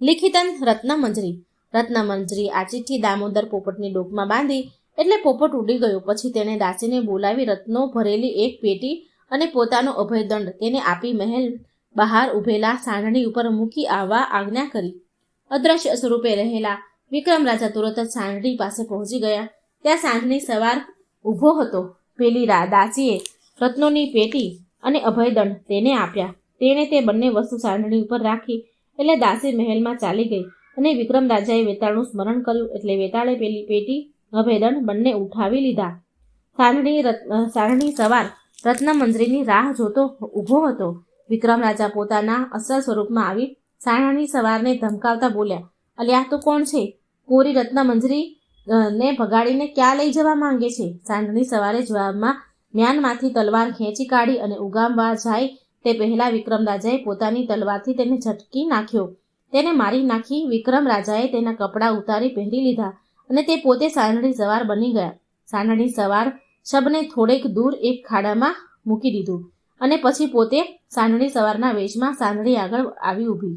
લિખિતન રત્નમંજરી. રત્નમંજરી આ ચિઠ્ઠી દામોદર પોપટની ડોકમાં બાંધી એટલે પોપટ ઉડી ગયો. પછી તેણે દાસીને બોલાવી રત્નો ભરેલી એક પેટી અને પોતાનો અભયદંડ તેને આપી મહેલ બહાર ઉભેલા સાંઢણી ઉપર મૂકી આવવા આજ્ઞા કરી. અદ્રશ્ય સ્વરૂપે રહેલા વિક્રમ રાજા તુરત જ સાંઢણી પાસે પહોંચી ગયા. ત્યાં સાંઢણી સવાર ઊભો હતો. પેલી દાસીએ રત્નોની પેટી અને અભયદંડ તેને આપ્યા. તેણે તે બંને વસ્તુ સાંઢણી ઉપર રાખી એટલે દાસી મહેલમાં ચાલી ગઈ અને વિક્રમ રાજાએ વેતાળનું સ્મરણ કર્યું એટલે વેતાળે પેલી પેટી અભયદંડ બંને ઉઠાવી લીધા. સાંઢણી સવાર રત્નમંજરીની રાહ જોતો ઊભો હતો. વિક્રમ રાજા પોતાના અસલ સ્વરૂપમાં આવી સાંઢણી સવારને ધમકાવતા બોલ્યા, અલ્યા તું કોણ છે? કોરી રત્નમંજરી ને ભગાડીને ક્યાં લઈ જવા માંગે છે? સાંઢણી સવારે જવાબમાં મ્યાનમાંથી તલવાર ખેંચી કાઢી અને ઉગામવા જાય તે પહેલા વિક્રમ રાજાએ પોતાની તલવારથી તેને ઝટકી નાખ્યો. તેને મારી નાખી. વિક્રમ રાજાએ તેના કપડાં ઉતારી પહેરી લીધા અને તે પોતે સાંઢણી સવાર બની ગયા. સાંઢણી સવાર શબને થોડેક દૂર એક ખાડામાં મૂકી દીધું અને પછી પોતે સાંઢણી સવારના વેશમાં સાંઢણી આગળ આવી ઊભી.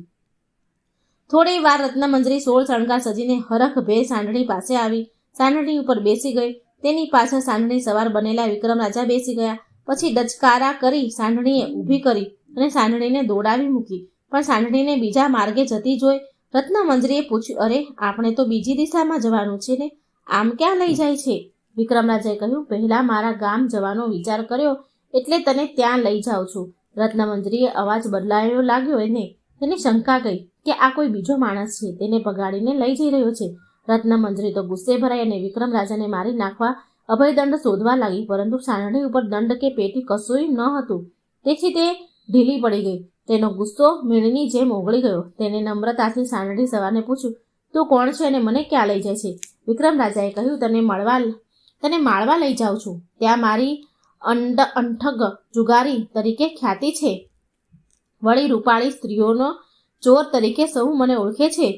થોડી વાર રત્નમંજરી 16 શણગાર સજીને હરખભેર સાંઢણી પાસે આવી. સાંઢણી ઉપર બેસી ગઈ. તેની પાછળ સાંઢણી સવાર બનેલા વિક્રમ રાજા બેસી ગયા. પછી ડચકારા કરી સાંઢણીએ ઊભી કરી અને સાંઢણીને દોડાવી મૂકી. પણ સાંઢણીને બીજા માર્ગે જતી જોઈ રત્નમંજરીએ પૂછ્યું, અરે, આપણે તો બીજી દિશામાં જવાનું છે ને, આમ ક્યાં લઈ જાય છે? વિક્રમ રાજાએ કહ્યું, પહેલા મારા ગામ જવાનો વિચાર કર્યો એટલે તને ત્યાં લઈ જાઉં છું. રત્નમંજરીએ અવાજ બદલાયો લાગ્યો એને. તેને શંકા ગઈ કે આ કોઈ બીજો માણસ છે, તેને ભગાડીને લઈ જઈ રહ્યો છે. રત્નમંજરી તો ગુસ્સે ભરાઈ અને વિક્રમ રાજાને મારી નાખવા અભયદંડ શોધવા લાગી, પરંતુ સાંઢણી ઉપર દંડ કે પેટી કશુંય ન હતું. તેથી તે ઢીલી પડી ગઈ. તેનો ગુસ્સો મીણની જેમ ઓગળી ગયો. તેને નમ્રતાથી સાંઢણી સવારને પૂછ્યું, તું કોણ છે અને મને ક્યાં લઈ જાય છે? વિક્રમ રાજાએ કહ્યું, તને માળવા લઈ જાઉં છું. ત્યાં મારી અંઠગ જુગારી તરીકે ખ્યાતિ છે. વળી રૂપાળી સ્ત્રીઓનો ચોર તરીકે સૌ મને ઓળખે છે.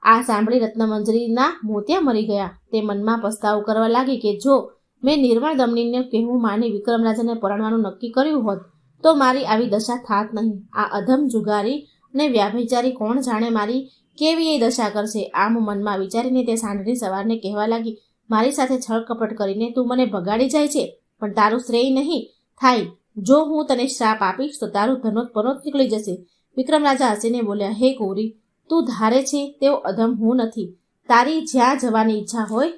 આ સાંભળી રત્નમંજરીના મોતિયા મરી ગયા. તે મનમાં પસ્તાવો કરવા લાગી કે જો મેં નિર્મળ દમનીને કહેવું માની વિક્રમ રાજાને પરણવાનું નક્કી કર્યું હોત તો મારી આવી દશા થાત નહીં. આ અધમ જુગારી અને વ્યાભિચારી કોણ જાણે મારી કેવી એ દશા કરશે. આમ મનમાં વિચારીને તે સાંઢણી સવારને કહેવા લાગી, મારી સાથે છળકપટ કરીને તું મને ભગાડી જાય છે, પણ તારું શ્રેય નહીં થાય. જો હું તને શ્રાપ આપીશ તો તારું ધનોત નીકળી જશે. વિક્રમ રાજા હસીને બોલ્યા, હે ગૌરી, તું ધારે છે તેવો અધમ હું નથી. તારી જ્યાં જવાની ઈચ્છા હોય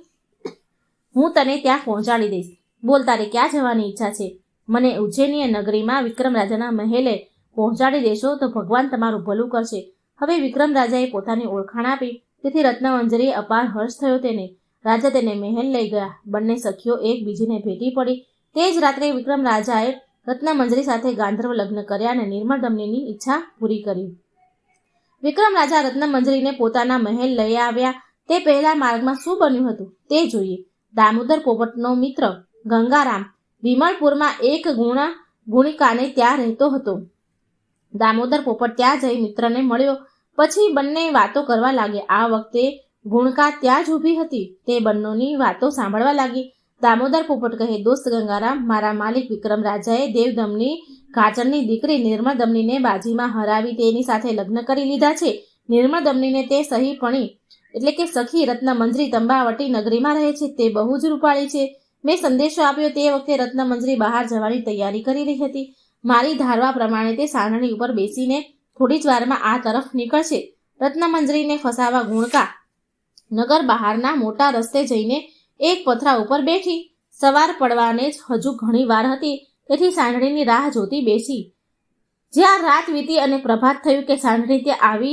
હું તને ત્યાં પહોંચાડી દઈશ. બોલ, તારે ક્યાં જવાની ઈચ્છા છે? મને ઉજ્જૈની નગરીમાં વિક્રમ રાજાના મહેલે પહોંચાડી દેશો તો ભગવાન તમારું ભલું કરશે. હવે વિક્રમ રાજાએ પોતાની ઓળખાણ આપી, તેથી રત્નમંજરીએ અપાર હર્ષ થયો તેને. રાજા તેને મહેલ લઈ ગયા. બંને સખીઓ એકબીજીને ભેટી પડી. તે જ રાત્રે વિક્રમ રાજાએ રત્નમંજરી સાથે ગાંધર્વ લગ્ન કર્યા અને નિર્મળ દમનીની ઈચ્છા પૂરી કરી. વિક્રમ રાજા રત્નમંજરીને પોતાના મહેલ લઈ આવ્યા. તે પહેલા માર્ગમાં શું બન્યું હતું તે જોઈએ. દામોદર પોપટનો મિત્ર ગંગારામ વિમળપુરમાં એક ગુણિકાને ત્યાં રહેતો હતો. દામોદર પોપટ ત્યાં જઈ મિત્રને મળ્યો. પછી બંને વાતો કરવા લાગ્યા. આ વખતે ગુણકા ત્યાં જ ઊભી હતી. તે બંનેની વાતો સાંભળવા લાગી. દામોદર પોપટ કહે, દોસ્ત ગંગારામ, મારા માલિક વિક્રમ રાજાએ દેવદમની કાચરની દીકરી નિર્મળ દમનીને બાજીમાં હરાવી તેની સાથે લગ્ન કરી લીધા છે. નિર્મળ દમનીને તે સહીપણી એટલે કે સખી રત્નમંજરી તંબાવટી નગરીમાં રહે છે. તે બહુ જ રૂપાળી છે. મેં સંદેશો આપ્યો તે વખતે રત્નમંજરી બહાર જવાની તૈયારી કરી રહી હતી. મારી ધારવા પ્રમાણે તે સાંઢણી ઉપર બેસીને થોડી જ વારમાં આ તરફ નીકળશે. રત્નમંજરીને ફસાવા ગુણકા નગર બહારના મોટા રસ્તે જઈને એક પથરા ઉપર બેઠી. સવાર પડવાને જ હજુ ઘણી વાર હતી, તેથી સાંઢણીની રાહ જોતી બેસી. જ્યાં રાત વીતી અને પ્રભાત થયું કે સાંઢણી ત્યાં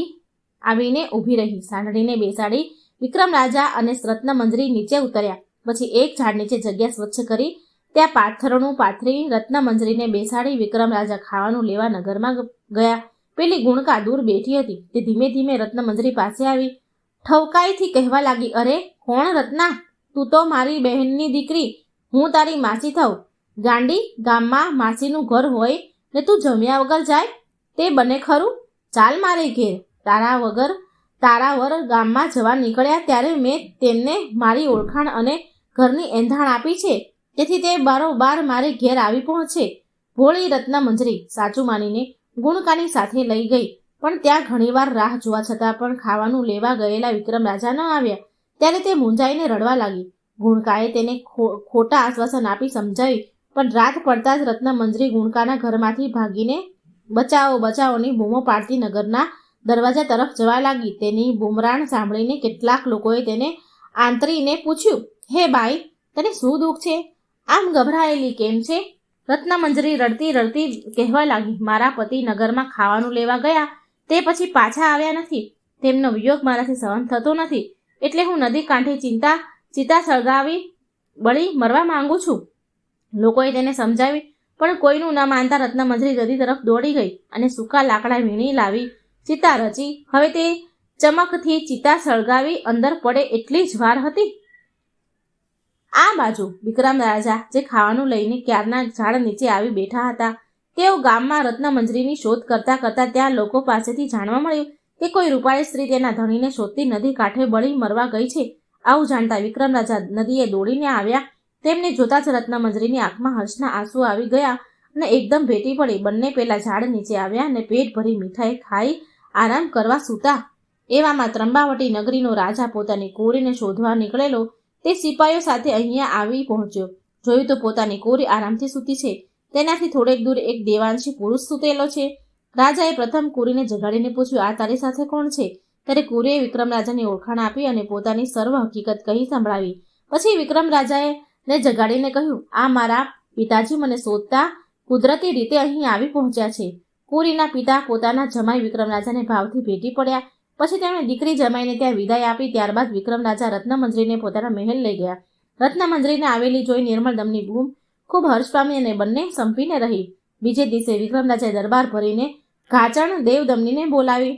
આવીને ઊભી રહી. સાંઢણીને બેસાડી વિક્રમ રાજા અને રત્નમંજરી નીચે ઉતર્યા. પછી એક ઝાડ નીચે જગ્યા સ્વચ્છ કરી ત્યાં પાથરણું પાથરી રત્નમંજરીને બેસાડી વિક્રમ રાજા ખાવાનું લેવા નગરમાં ગયા. પેલી ગુણકા દૂર બેઠી હતી. તે ધીમે ધીમે રત્નમંજરી પાસે આવી ઠવકાઈથી કહેવા લાગી, અરે કોણ રત્ના? તું તો મારી બહેનની દીકરી. હું તારી માસી થાઉં. ગાંડી, ગામમાં માસીનું ઘર હોય ને તું જમ્યા વગર જાય? તે બને ખરું? ચાલ મારે ઘેર. તારા વર ગામમાં જવા નીકળ્યા ત્યારે મેં તેમને મારી ઓળખાણ અને ઘરની એંધાણ આપી છે, તેથી તે બારોબાર મારે ઘેર આવી પહોંચે. ભોળી રત્નમંજરી સાચું માનીને ગુણકાની સાથે લઈ ગઈ. પણ ત્યાં ઘણીવાર રાહ જોવા છતાં પણ ખાવાનું લેવા ગયેલા વિક્રમ રાજા ન આવ્યા. ત્યારે તે મૂંઝાઈને રડવા લાગી. ગુણકાએ તેને ખોટા આશ્વાસન આપી સમજાવી, પણ રાત પડતા જ રત્નમંજરી ગુણકાના ઘરમાંથી ભાગીને બચાવો બચાવોની બૂમો પાડતી નગરના દરવાજા તરફ જવા લાગી. તેની બૂમરાણ સાંભળીને કેટલાક લોકોએ તેને આંતરીને પૂછ્યું, હે બાઈ, તને શું દુઃખ છે? આમ ગભરાયેલી કેમ છે? રત્નમંજરી રડતી રડતી કહેવા લાગી, મારા પતિ નગરમાં ખાવાનું લેવા ગયા, તે પછી પાછા આવ્યા નથી. તેમનો વિયોગ મારાથી સહન થતો નથી, એટલે હું નદી કાંઠે ચિતા સળગાવી બળી મરવા માંગુ છું. લોકોએ તેને સમજાવી, પણ કોઈનું ન માનતા રત્નમંજરી નદી તરફ દોડી ગઈ અને સૂકા લાકડા વીણી લાવી ચિતા રચી. હવે તે ચમકથી ચિતા સળગાવી અંદર પડે એટલી જ વાર હતી. આ બાજુ વિક્રમ રાજા જે ખાવાનું લઈને ક્યારના ઝાડ નીચે આવી બેઠા હતા, તેઓ ગામમાં રત્નમંજરીની શોધ કરતા કરતા ત્યાં લોકો પાસેથી જાણવા મળ્યું કે કોઈ રૂપાળી સ્ત્રી તેના ધણીને શોધતી નદી કાંઠે બળી મરવા ગઈ છે. આવું જાણતા વિક્રમ રાજા નદીએ દોડીને આવ્યા. તેમને જોતા જ રત્નમંજરીની આંખમાં હર્ષના આંસુ આવી ગયા અને એકદમ ભેટી પડી બંને પેલા ઝાડ નીચે આવ્યા અને પેટ ભરી મીઠાઈ ખાઈ આરામ કરવા સૂતા. એવામાં ત્રંબાવટી નગરીનો રાજા પોતાની કુંવરીને શોધવા નીકળેલો તે સિપાઈઓ સાથે અહીંયા આવી પહોંચ્યો. જોયું તો પોતાની કુંવરી આરામથી સૂતી છે. તેનાથી થોડેક દૂર એક દેવાંશી પુરુષ સૂતેલો છે. રાજાએ પ્રથમ કુંવરીને જગાડીને પૂછ્યું, આ તારી સાથે કોણ છે? ત્યારે કુંવરીએ વિક્રમ રાજાની ઓળખાણ આપી અને પોતાની સર્વ હકીકત કહી સંભળાવી. પછી વિક્રમ રાજાએ ને જગાડીને કહ્યું, આ મારા પિતાજી મને શોધતા કુદરતી રીતે અહીં આવી પહોંચ્યા છે. કુંવરીના પિતા પોતાના જમાઈ વિક્રમ રાજાને ભાવથી ભેટી પડ્યા. પછી તેમણે દીકરી જમાઈને ત્યાં વિદાય આપી. ત્યારબાદ વિક્રમ રાજા રત્નમંજરીને પોતાના મહેલ લઈ ગયા. રત્નમંજરીને આવેલી જોઈ નિર્મળ દમની બૂમ ખૂબ હર્ષ પામી અને બંને સંપીને રહી. બીજે દિવસે વિક્રમ રાજાએ દરબાર ભરીને ઘાચણ દેવદમનીને બોલાવી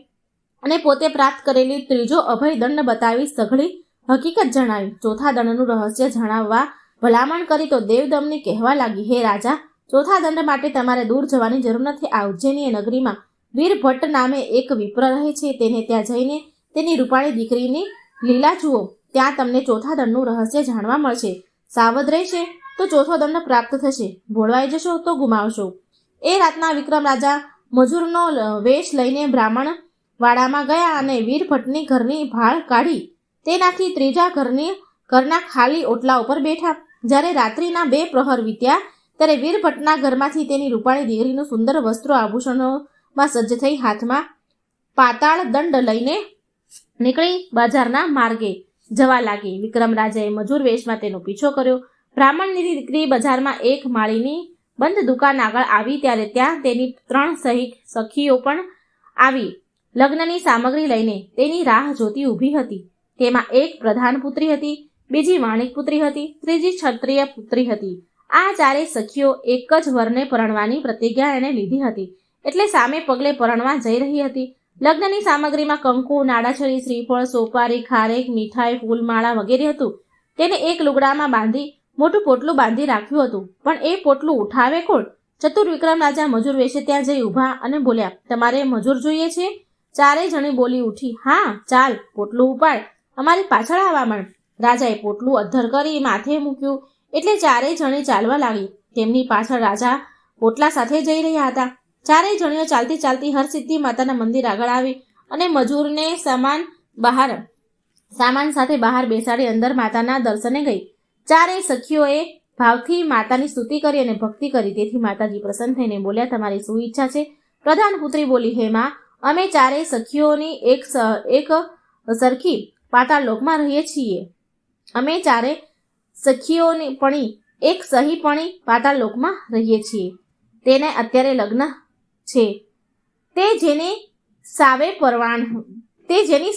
અને પોતે પ્રાપ્ત કરેલી ત્રીજો અભય દંડ બતાવી સઘળી હકીકત જણાવી. ચોથા દંડનું રહસ્ય જણાવવા ભલામણ કરી તો દેવદમની કહેવા લાગી, હે રાજા, ચોથા દંડ માટે તમારે દૂર જવાની જરૂર નથી. આ ઉજ્જૈની નગરીમાં વીરભટ્ટ નામે એક વિપ્ર રહે છે. તેને ત્યાં જઈને તેની રૂપાળી દીકરીની લીલા જુઓ. ત્યાં તમને ચોથા દંડનું રહસ્ય જાણવા મળશે. સાવધ રહેશે તો ચોથો દંડ પ્રાપ્ત થશે. ભોળવાઈ જશો તો ગુમાવશો. એ રાતના વિક્રમ રાજા મજૂરનો વેશ લઈને બ્રાહ્મણ વાડામાં ગયા અને વીરભટ્ટની ઘરની ભાળ કાઢી તેનાથી ત્રીજા ઘરના ખાલી ઓટલા ઉપર બેઠા. જ્યારે રાત્રિના 2 પ્રહર વીત્યા ત્યારે વીરભટ્ટના ઘરમાંથી તેની રૂપાળી દીકરીનું સુંદર વસ્ત્રો આભૂષણોમાં સજ્જ થઈ હાથમાં પાતાળ દંડ લઈને નીકળી બજારના માર્ગે જવા લાગી. વિક્રમ રાજાએ મજૂર વેશમાં તેનો પીછો કર્યો. બ્રાહ્મણની દીકરી બજારમાં એક માળીની બંધ દુકાન આગળ આવી ત્યારે ત્યાં તેની 3 સખીઓ પણ આવી લગ્નની સામગ્રી લઈને તેની રાહ જોતી ઊભી હતી. તેમાં એક પ્રધાન પુત્રી હતી, બીજી વાણિક પુત્રી હતી, ત્રીજી ક્ષત્રિય પુત્રી હતી. આ 4 સખીઓ એક જ વરને પરણવાની પ્રતિજ્ઞા એણે લીધી હતી, એટલે સામે પગલે પરણવા જઈ રહી હતી. લગ્નની સામગ્રીમાં કંકુ, નાડાછડી, શ્રીફળ, સોપારી, ખારેક, મીઠાઈ, ફૂલમાળા વગેરે હતું. તેને એક લુગડામાં બાંધી મોટું પોટલું બાંધી રાખ્યું હતું. પણ એ પોટલું ઉઠાવે કોણ? ચતુર વિક્રમ રાજા મજૂર વેશે ત્યાં જઈ ઊભા અને બોલ્યા, તમારે મજૂર જોઈએ છે? 4 જણી બોલી ઉઠી, હા, ચાલ, પોટલું ઉપાડ, અમારી પાછળ આવવા માંડ. રાજાએ પોટલું અધ્ધર કરી માથે મૂક્યું એટલે 4 જણી ચાલવા લાગી. તેમની પાછળ રાજા પોટલા સાથે જઈ રહ્યા હતા. 4 જણીઓ ચાલતી ચાલતી હરસિદ્ધિ માતાના મંદિર આગળ આવી અને મજૂરને સામાન સાથે બહાર બેસાડી અંદર માતાના દર્શને ગઈ. 4 સખીઓએ ભાવથી માતાની સ્તુતિ કરી અને ભક્તિ કરી. તેથી માતાજી પ્રસન્ન થઈને બોલ્યા, તમારી શું ઈચ્છા છે? પ્રધાન પુત્રી બોલી, હે માં, અમે 4 સખીઓની એક સરખી પાતાળ લોકમાં રહીએ છીએ. અમે 4 સખીઓની પણી એક સહી પણી પાતાળ લોકમાં રહીએ છીએ. તેને અત્યારે લગ્ન છે. તે જેની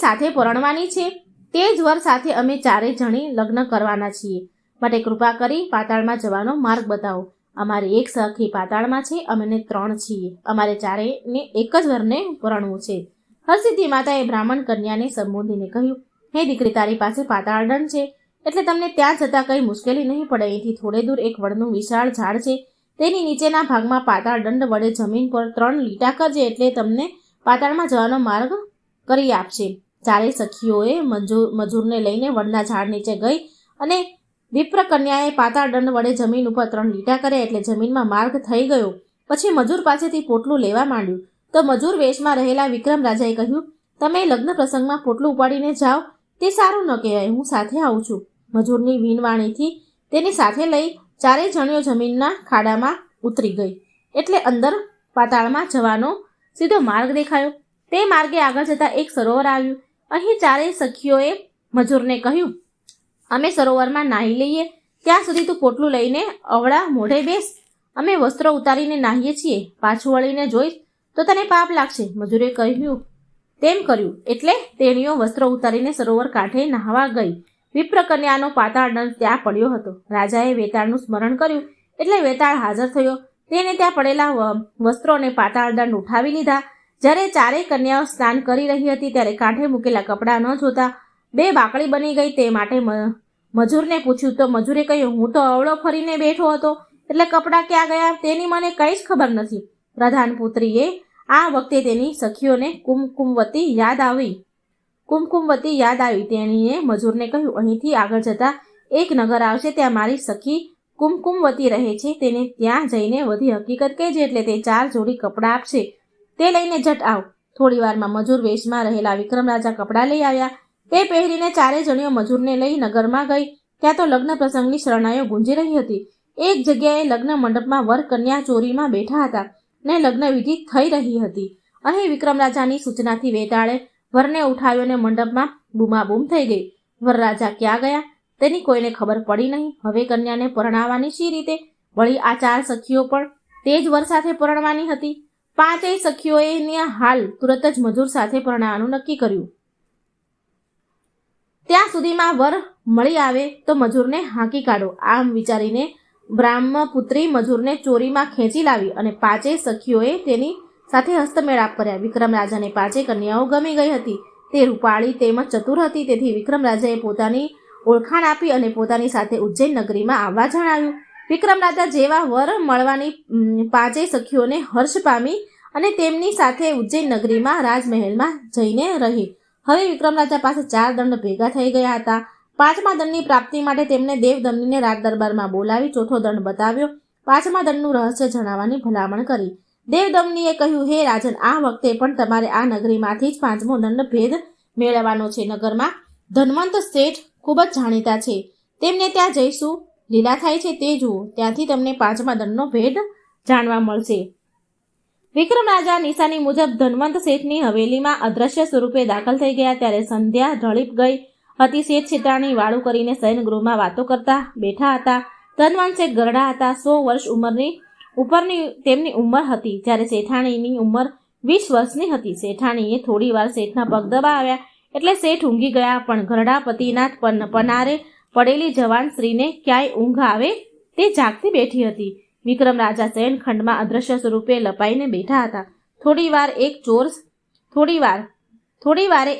સાથે પરણવાની છે તે જ વર સાથે અમે 4 જણી લગ્ન કરવાના છીએ. માટે કૃપા કરી પાતાળમાં જવાનો માર્ગ બતાવો. અમારી એક સખી પાતાળમાં છે, અમને 3 છીએ. અમારે 4ને એક જ વરને પરણવું છે. હરસિદ્ધિ માતાએ બ્રાહ્મણ કન્યાને સંબોધીને કહ્યું, હે દીકરી, તારી પાસે પાતાળ દંડ છે એટલે તમને ત્યાં જતાં કંઈ મુશ્કેલી નહીં પડે. અહીંથી થોડે દૂર એક વડનું વિશાળ ઝાડ છે. તેની નીચેના ભાગમાં પાતાળ દંડ વડે જમીન પર 3 લીટા કરજે એટલે તમને પાતાળમાં જવાનો માર્ગ કરી આપશે. 4 સખીઓએ મજૂરને લઈને વડના ઝાડ નીચે ગઈ અને વિપ્ર કન્યાએ પાતાળ દંડ વડે જમીન ઉપર 3 લીટા કર્યા એટલે જમીનમાં માર્ગ થઈ ગયો. પછી મજૂર પાસેથી પોટલું લેવા માંડ્યું તો મજૂર વેશમાં રહેલા વિક્રમ રાજાએ કહ્યું, તમે લગ્ન પ્રસંગમાં પોટલું ઉપાડીને જાઓ તે સારું ન કહેવાય. હું સાથે આવું છું. મજૂરની વીણવાણીથી તેની સાથે લઈ 4 જણીઓ જમીનના ખાડામાં ઉતરી ગઈ એટલે અંદર પાતાળમાં જવાનો સીધો માર્ગ દેખાયો. તે માર્ગે આગળ જતા એક સરોવર આવ્યું. અહીં 4 સખીઓએ મજૂરને કહ્યું, અમે સરોવરમાં નાહી લઈએ, ત્યાં સુધી તું પોટલું લઈને અવળા મોઢે બેસ. અમે વસ્ત્રો ઉતારીને નાહીએ છીએ. પાછું વળીને જોઈશ તો તને પાપ લાગશે. મજૂરે કહ્યું તેમ કર્યું એટલે તેણીઓ વસ્ત્રો ઉતારીને સરોવર કાંઠે નહાવા ગઈ. વિપ્ર કન્યાનો પાતાળ દંડ ત્યાં પડ્યો હતો. રાજાએ વેતાળનું સ્મરણ કર્યું એટલે વેતાળ હાજર થયો. તેને ત્યાં પડેલા વસ્ત્રો અને પાતાળ દંડ ઉઠાવી લીધા. જ્યારે ચારેય કન્યાઓ સ્નાન કરી રહી હતી ત્યારે કાંઠે મૂકેલા કપડાં ન જોતા બે બાકડી બની ગઈ. તે માટે મજૂરને પૂછ્યું તો મજૂરે કહ્યું, હું તો અવળો ફરીને બેઠો હતો એટલે કપડાં ક્યાં ગયા તેની મને કંઈ જ ખબર નથી. પ્રધાન પુત્રીએ આ વખતે તેની સખીઓને કુમકુમવતી યાદ આવી. તેણીએ મજૂરને કહ્યું, અહીંથી આગળ જતા એક નગર આવશે, ત્યાં મારી સખી કુમકુમવતી રહે છે. તેને ત્યાં જઈને બધી હકીકત કહેજે એટલે તે 4 જોડી કપડાં આપશે. તે લઈને જટ આવ. થોડી વારમાં મજૂર વેશમાં રહેલા વિક્રમ રાજા કપડાં લઈ આવ્યા. તે પહેરીને 4 જણીઓ મજૂરને લઈ નગરમાં ગઈ. ત્યાં તો લગ્ન પ્રસંગની શરણાઈઓ ગુંજી રહી હતી. એક જગ્યાએ લગ્ન મંડપમાં વર કન્યા ચોરીમાં બેઠા હતા ને લગ્ન વિધિ થઈ રહી હતી. અહીં વિક્રમ રાજાની સૂચનાથી વેતાળે વરને ઉઠાવ્યો ને મંડપમાં બૂમાબૂમ થઈ ગઈ. વરરાજા ક્યાં ગયા તેની કોઈને ખબર પડી નહીં. હવે કન્યાને પરણાવવાની શી રીતે? વળી આ 4 સખીઓ પણ તે જ વર સાથે પરણવાની હતી. 5 સખીઓએ હાલ તુરત જ મજૂર સાથે પરણાવવાનું નક્કી કર્યું. ત્યાં સુધીમાં વર મળી આવે તો મજૂરને હાંકી કાઢો. આમ વિચારીને બ્રાહ્મપુત્રી મજૂરને ચોરીમાં ખેંચી લાવી અને 5 સખીઓએ તેની સાથે હસ્તમેળાપ કર્યા. વિક્રમ રાજાને 5 કન્યાઓ ગમી ગઈ હતી. તે રૂપાળી તેમજ ચતુર હતી. તેથી વિક્રમ રાજાએ પોતાની ઓળખાણ આપી અને પોતાની સાથે ઉજ્જૈન નગરીમાં આવવા જણાવ્યું. વિક્રમ રાજા જેવા વર મળવાની 5 સખીઓને હર્ષ પામી અને તેમની સાથે ઉજ્જૈન નગરીમાં રાજમહેલમાં જઈને રહી. હવે વિક્રમ રાજા પાસે 4 દંડ ભેગા થઈ ગયા હતા. 5મા દંડની પ્રાપ્તિ માટે તેમને દેવદમનીને રાજ દરબારમાં બોલાવી 4થો દંડ બતાવ્યો. 5મા દંડનું રહસ્ય જણાવવાની ભલામણ કરી. દેવદમનીએ કહ્યું, હે રાજન, આ વખતે પણ તમારે આ નગરીમાંથી જ 5મો દંડ ભેદ મેળવવાનો છે. નગરમાં ધનવંત શેઠ ખૂબ જ જાણીતા છે. તેમને ત્યાં જઈશું લીલા થાય છે તે જુઓ. ત્યાંથી તમને 5મા દંડનો ભેદ જાણવા મળશે. વિક્રમ રાજા નિશાની મુજબ ધનવંત શેઠની હવેલીમાં અદ્રશ્ય સ્વરૂપે દાખલ થઈ ગયા. ત્યારે સંધ્યા ઢળી ગઈ હતી. શેઠ શેઠાણી વાળું કરીને શયનગૃહમાં વાતો કરતા બેઠા હતા. ધનવંત શેઠ ગરડા હતા. 100 વર્ષ ઉપરની તેમની ઉંમર હતી. જ્યારે શેઠાણીની ઉંમર 20 વર્ષની હતી. શેઠાણીએ થોડી વાર શેઠના પગ દબાવ્યા એટલે શેઠ ઊંઘી ગયા. પણ ઘરડા પતિના પનારે પડેલી જવાન સ્ત્રીને ક્યાંય ઊંઘ આવે તે જાગતી બેઠી હતી. વિક્રમ રાજા શયનખંડમાં અદ્રશ્ય સ્વરૂપે લપાઈને બેઠા હતા. થોડી વારે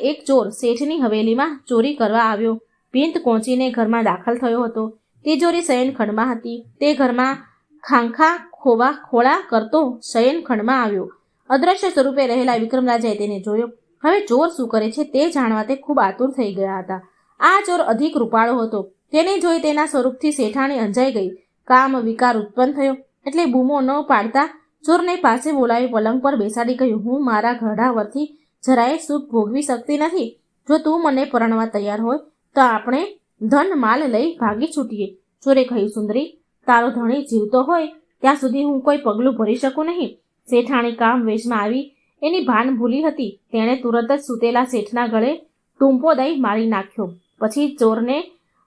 એક ચોર શેઠની હવેલીમાં ચોરી કરવા આવ્યો. ભીંત કોંચીને ઘરમાં દાખલ થયો હતો. તિજોરી શયનખંડમાં હતી. તે ઘરમાં ખાંખા ખોળા કરતો શયનખંડમાં આવ્યો. અદ્રશ્ય સ્વરૂપે રહેલા વિક્રમ રાજાએ તેને જોયો. હવે ચોર શું કરે છે તે જાણવા તે ખૂબ આતુર થઈ ગયા હતા. આ ચોર અધિક રૂપાળો હતો. તેને જોઈ તેના સ્વરૂપથી શેઠાણી અંજાઈ ગઈ. કામ વિકાર ઉત્પન્ન થયો એટલે બૂમો ન પાડતા ચોરને પાસે બોલાવી પલંગ પર બેસાડી કહ્યું, હું મારા ઘરડા વરથી જરાય સુખ ભોગવી શકતી નથી. જો તું મને પરણવા તૈયાર હોય તો આપણે ધન માલ લઈ ભાગી છૂટીએ. ચોરે કહ્યું, સુંદરી, તારો ધણી જીવતો હોય ત્યાં સુધી હું કોઈ પગલું ભરી શકું નહીં. શેઠાણી કામ વેશમાં આવી એની ભાન ભૂલી હતી. તેણે તુરત જ સૂતેલા શેઠના ગળે ટૂંપો દઈ મારી નાખ્યો. પછી ચોરને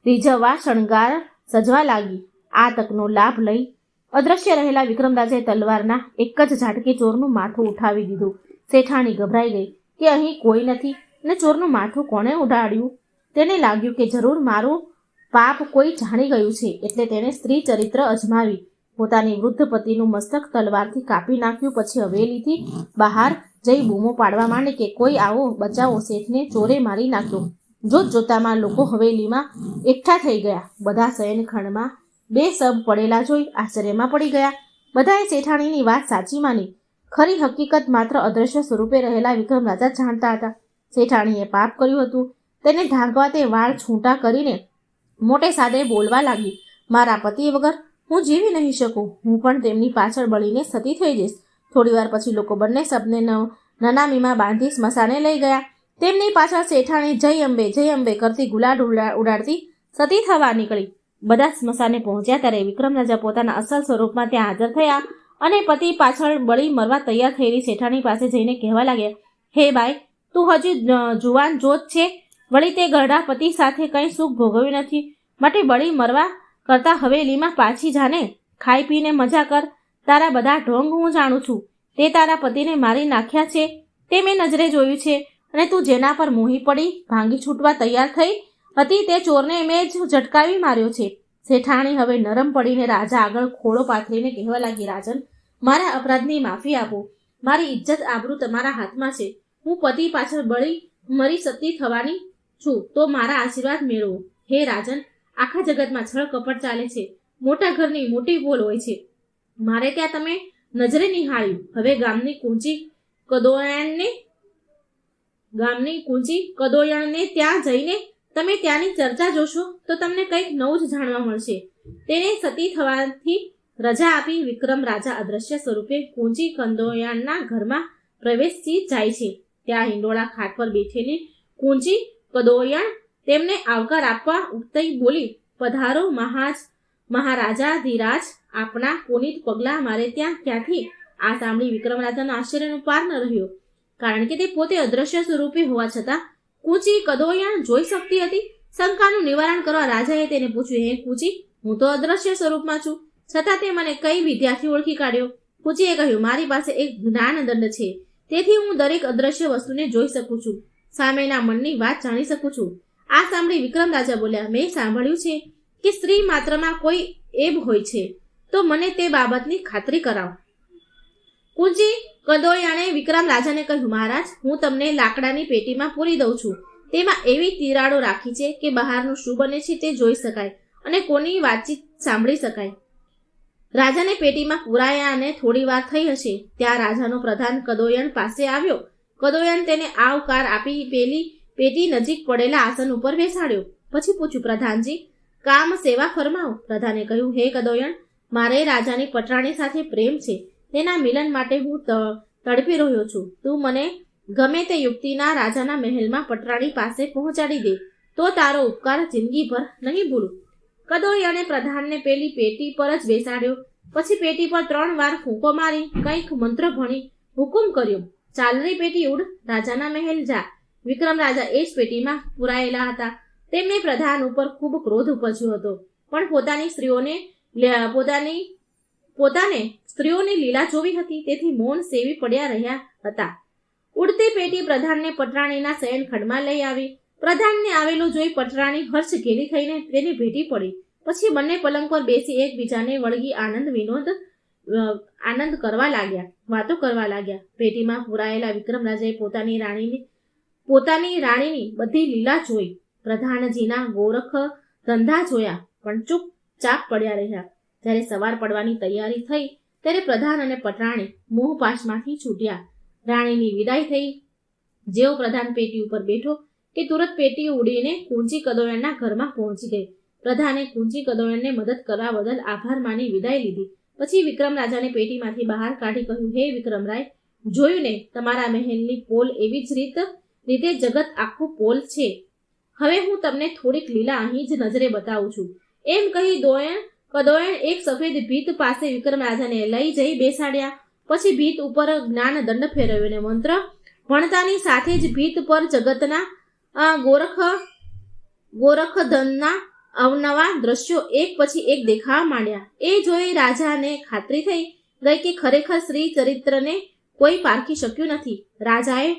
રીઝવવા શણગાર સજવા લાગી. આ તકનો લાભ લઈ અદ્રશ્ય રહેલા વિક્રમરાજાએ તલવારના એક જ ઝાટકે ચોરનું માથું ઉઠાવી દીધું. શેઠાણી ગભરાઈ ગઈ કે અહીં કોઈ નથી ને ચોરનું માથું કોણે ઉડાડ્યું. તેને લાગ્યું કે જરૂર મારું પાપ કોઈ જાણી ગયું છે. એટલે તેણે સ્ત્રી ચરિત્ર અજમાવી પોતાની વૃદ્ધ પતિનું મસ્તક તલવારથી કાપી નાખ્યું. પછી હવેલીથી બહાર જઈ બૂમો પાડવા માંડી કે કોઈ આવો, બચાવો, શેઠને ચોરે મારી નાખ્યો. જોતજોતામાં લોકો હવેલીમાં એકઠા થઈ ગયા. બધા શયનખંડમાં બેસબ પડેલા જોઈ આશ્ચર્યમાં પડી ગયા. બધાએ શેઠાણીની વાત સાચી માની. ખરી હકીકત માત્ર અદ્રશ્ય સ્વરૂપે રહેલા વિક્રમ રાજા જાણતા હતા. શેઠાણીએ પાપ કર્યું હતું તેને ઢાંકવા તે વાળ છૂટા કરીને મોટે સાદે બોલવા લાગી, મારા પતિ વગર હું જીવી નહીં શકું. હું પણ તેમની પાછળ બળીને સતી થઈ જઈશ. થોડીવાર પછી લોકો બંને શબને નનામીમાં બાંધી સ્મશાને લઈ ગયા. તેમની પાછળ શેઠાણી જય અંબે કરતી ગુલાલ ઉડાડતી સતી થવા નીકળી. બધા સ્મશાને પહોંચ્યા ત્યારે વિક્રમ રાજા પોતાના અસલ સ્વરૂપમાં ત્યાં હાજર થયા અને પતિ પાછળ બળી મરવા તૈયાર થયેલી શેઠાણી પાસે જઈને કહેવા લાગ્યા, હે બાઈ, તું હજી જુવાન જોત છે. વળી તે ગરડા પતિ સાથે કંઈ સુખ ભોગવ્યું નથી. માટે બળી મરવા કરતા હવેલીમાં પાછી જાને, ખાઈ પીને મજા કર. તારા બધા ઢોંગ હું જાણું છું. તે તારા પતિને મારી નાખ્યા છે તે મેં નજરે જોયું છે. અને તું જેના પર મોહી પડી ભાંગી છૂટવા તૈયાર થઈ હતી તે ચોરને મેં જ ઝટકાવી માર્યો છે. શેઠાણી હવે નરમ પડીને રાજા આગળ ખોળો પાથરીને કહેવા લાગી, રાજન, મારા અપરાધની માફી આપો. મારી ઇજ્જત આબરૂ તમારા હાથમાં છે. હું પતિ પાછળ મરી સતી થવાની છું, તો મારા આશીર્વાદ મેળવો. હે રાજન, આખા જગતમાં છળ કપટ ચાલે છે. મોટા ઘરની મોટી બોલ હોય છે. મારે ત્યાં તમે નજરે નિહાળ્યું. હવે ગામની કૂંચી કદોયણને ત્યાં જઈને તમે ત્યાંની ચર્ચા જોશો તો તમને કંઈક નવું જ જાણવા મળશે. તેને સતી થવાથી રજા આપી વિક્રમ રાજા અદ્રશ્ય સ્વરૂપે કૂંચી કદોયણના ઘરમાં પ્રવેશી જાય છે. ત્યાં હિંડોળા ખાટ પર બેઠેલી કૂંચી કદોયણ તેમને આવકાર આપવા ઉઠતી બોલી, પધારો મહારાજા ધીરાજ, આપના પુનિત પગલા મારે ત્યાં ક્યાંથી? આ સાંભળી વિક્રમ રાજાનો આશ્ચર્યનો પાર ન રહ્યો, કારણ કે તે પોતે અદ્રશ્ય સ્વરૂપે હોવા છતાં કૂંચી કદોયણ જોઈ શકતી હતી. શંકાનું નિવારણ કરવા રાજાએ તેને પૂછ્યું, હે કૂંચી, હું તો અદ્રશ્ય સ્વરૂપમાં છું, છતાં તે મને કઈ વિદ્યાથી ઓળખી કાઢ્યો? કૂંચીએ કહ્યું, મારી પાસે એક જ્ઞાન દંડ છે, તેથી હું દરેક અદ્રશ્ય વસ્તુને જોઈ શકું છું, સામેના મનની વાત જાણી શકું છું. આ સાંભળી વિક્રમ રાજા બોલ્યા, મેં સાંભળ્યું છે કે સ્ત્રી માત્રમાં કોઈ એબ હોય છે, તો મને તે બાબતની ખાતરી કરાવો. કૂંચી કદોયણે વિક્રમ રાજાને કહ્યું, મહારાજ, હું તમને લાકડાની પેટીમાં પૂરી દઉં છું. તેમાં એવી તિરાડો રાખી છે કે બહારનું શું બને છે તે જોઈ શકાય અને કોની વાતચીત સાંભળી શકાય. રાજાને પેટીમાં પુરાયા અને થોડી વાર થઈ હશે ત્યાં રાજાનો પ્રધાન કદોયણ પાસે આવ્યો. કદોયણ તેને આવકાર આપી પેલી પેટી નજીક પડેલા આસન ઉપર બેસાડ્યો. પછી પૂછ્યું, પ્રધાનજી, કામ સેવા ફરમાવો. પ્રધાને કહ્યું, હે કદોયણ, મારે રાજાની પટરાણી સાથે પ્રેમ છે. તેના મિલન માટે હું તડપી રહ્યો છું. તું મને ગમે તે યુક્તિના રાજાના મહેલમાં પટરાણી પાસે પહોંચાડી દે, તો તારો ઉપકાર જિંદગીભર નહીં ભૂલું. કદોયણે પ્રધાનને પેલી પેટી પર જ બેસાડ્યો. પછી પેટી પર 3 વાર ફૂંકો મારી કંઈક મંત્ર ભણી હુકુમ કર્યો, ચાલરી પેટી ઉડ, રાજાના મહેલ જા. વિક્રમ રાજા એ જ પેટીમાં પુરાયેલા હતા. તેમને પ્રધાન ઉપર ખૂબ ક્રોધ ઉપજ્યો હતો, પણ પોતાને સ્ત્રીઓની લીલા જોવી હતી, તેથી મૌન સેવી પડ્યા રહ્યા હતા. ઉડતી પેટી પ્રધાનને પટરાણીના શયનખંડમાં લઈ આવી. પ્રધાનને આવેલું જોઈ પટરાણી હર્ષ ઘેરી થઈને તેને ભેટી પડી. પછી બંને પલંગ પર બેસી એકબીજાને વળગી આનંદ કરવા લાગ્યા, વાતો કરવા લાગ્યા. પેટીમાં પુરાયેલા વિક્રમ રાજાએ પોતાની રાણીની બધી લીલા જોઈ. પ્રધાનજીના ગોરખ ધંધા જોયા, પણ ચૂપચાપ પડ્યા રહ્યા. જ્યારે સવાર પડવાની તૈયારી થઈ ત્યારે પ્રધાન અને પટરાણી મોહપાશમાંથી છૂટ્યા. રાણીની વિદાય થઈ. જેવો પ્રધાન પેટી ઉપર બેઠો કે તુરત પેટી ઉડીને કૂંચી કદોયણના ઘરમાં પહોંચી ગઈ. પ્રધાને કૂંચી કદોયણને મદદ કરવા બદલ આભાર માની વિદાય લીધી. પછી વિક્રમ રાજાને પેટીમાંથી બહાર કાઢી કહ્યું, હે વિક્રમરાય, જોયું ને, તમારા મહેલની પોલ એવી જ રીતે જગત આખું પોલ છે. હવે હું તમને થોડીક લીલા અહીં જ નજરે બતાવું છું. એમ કહી કદોયણ એક સફેદ ભીત પાસે વિક્રમ રાજાને લઈ જઈ બેસાડ્યા. પછી ભીત ઉપર જ્ઞાન દંડ ફેરવ્યો અને મંત્ર ભણતાની સાથે જ ભીત પર જગતના ગોરખધનના અવનવા દ્રશ્યો એક પછી એક દેખાવા માંડ્યા. એ જોઈ રાજાને ખાતરી થઈ ગઈ કે ખરેખર શ્રી ચરિત્રને કોઈ પારખી શક્યું નથી. રાજાએ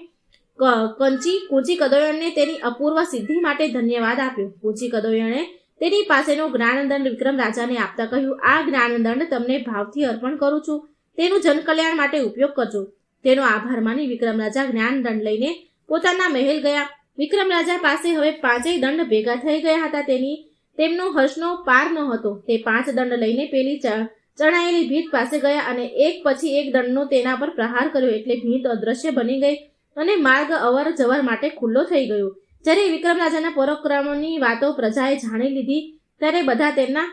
કૂંચી કદોયણને તેની અપૂર્વ સિદ્ધિ માટે ધન્યવાદ આપ્યો. કૂંચી કદોયણે તેની પાસેનો જ્ઞાનદંડ વિક્રમ રાજાને આપતા કહ્યું, આ જ્ઞાનદંડ તમને ભાવથી અર્પણ કરું છું, તેનું જનકલ્યાણ માટે ઉપયોગ કરજો. તેનો આભાર માની વિક્રમ રાજા જ્ઞાનદંડ લઈને પોતાના મહેલ ગયા. વિક્રમ રાજા પાસે હવે 5 દંડ ભેગા થઈ ગયા હતા. તેમનો હર્ષનો પાર ન હતો. તે 5 દંડ લઈને પેલી ચણાયેલી ભીત પાસે ગયા અને એક પછી એક દંડનો તેના પર પ્રહાર કર્યો, એટલે ભીત અદ્રશ્ય બની ગઈ અને માર્ગ અવર જવર માટે ખુલ્લો થઈ ગયો. જ્યારે વિક્રમ રાજાના પરાક્રમની વાતો પ્રજાએ જાણી લીધી ત્યારે બધા તેમના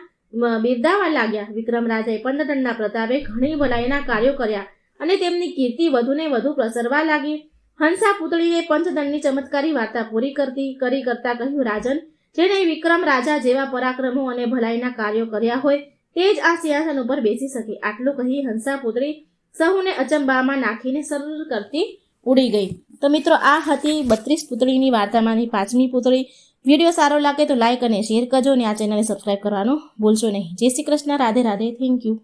બિરદાવવા લાગ્યા. વિક્રમ રાજાએ 15 દંડના પ્રતાપે ઘણી ભલાઈના કાર્યો કર્યા અને તેમની કીર્તિ વધુને વધુ પ્રસરવા લાગી. હંસા પુતળીએ પંચદંડની ચમત્કારી વાર્તા પૂરી કરતા કહ્યું, રાજન, જેણે વિક્રમ રાજા જેવા પરાક્રમો અને ભલાઈના કાર્યો કર્યા હોય તે જ આ સિંહાસન ઉપર બેસી શકે. આટલું કહી હંસા પુતળી સહુને અચંબામાં નાખીને સરળ કરતી ઉડી ગઈ. તો મિત્રો, આ હતી 32 પુતળીની વાર્તામાંની 5મી પુતળી. વિડીયો સારો લાગે તો લાઈક અને શેર કરજો અને આ ચેનલને સબસ્ક્રાઈબ કરવાનું ભૂલશો નહીં. જય શ્રી કૃષ્ણ. રાધે રાધે. Thank you.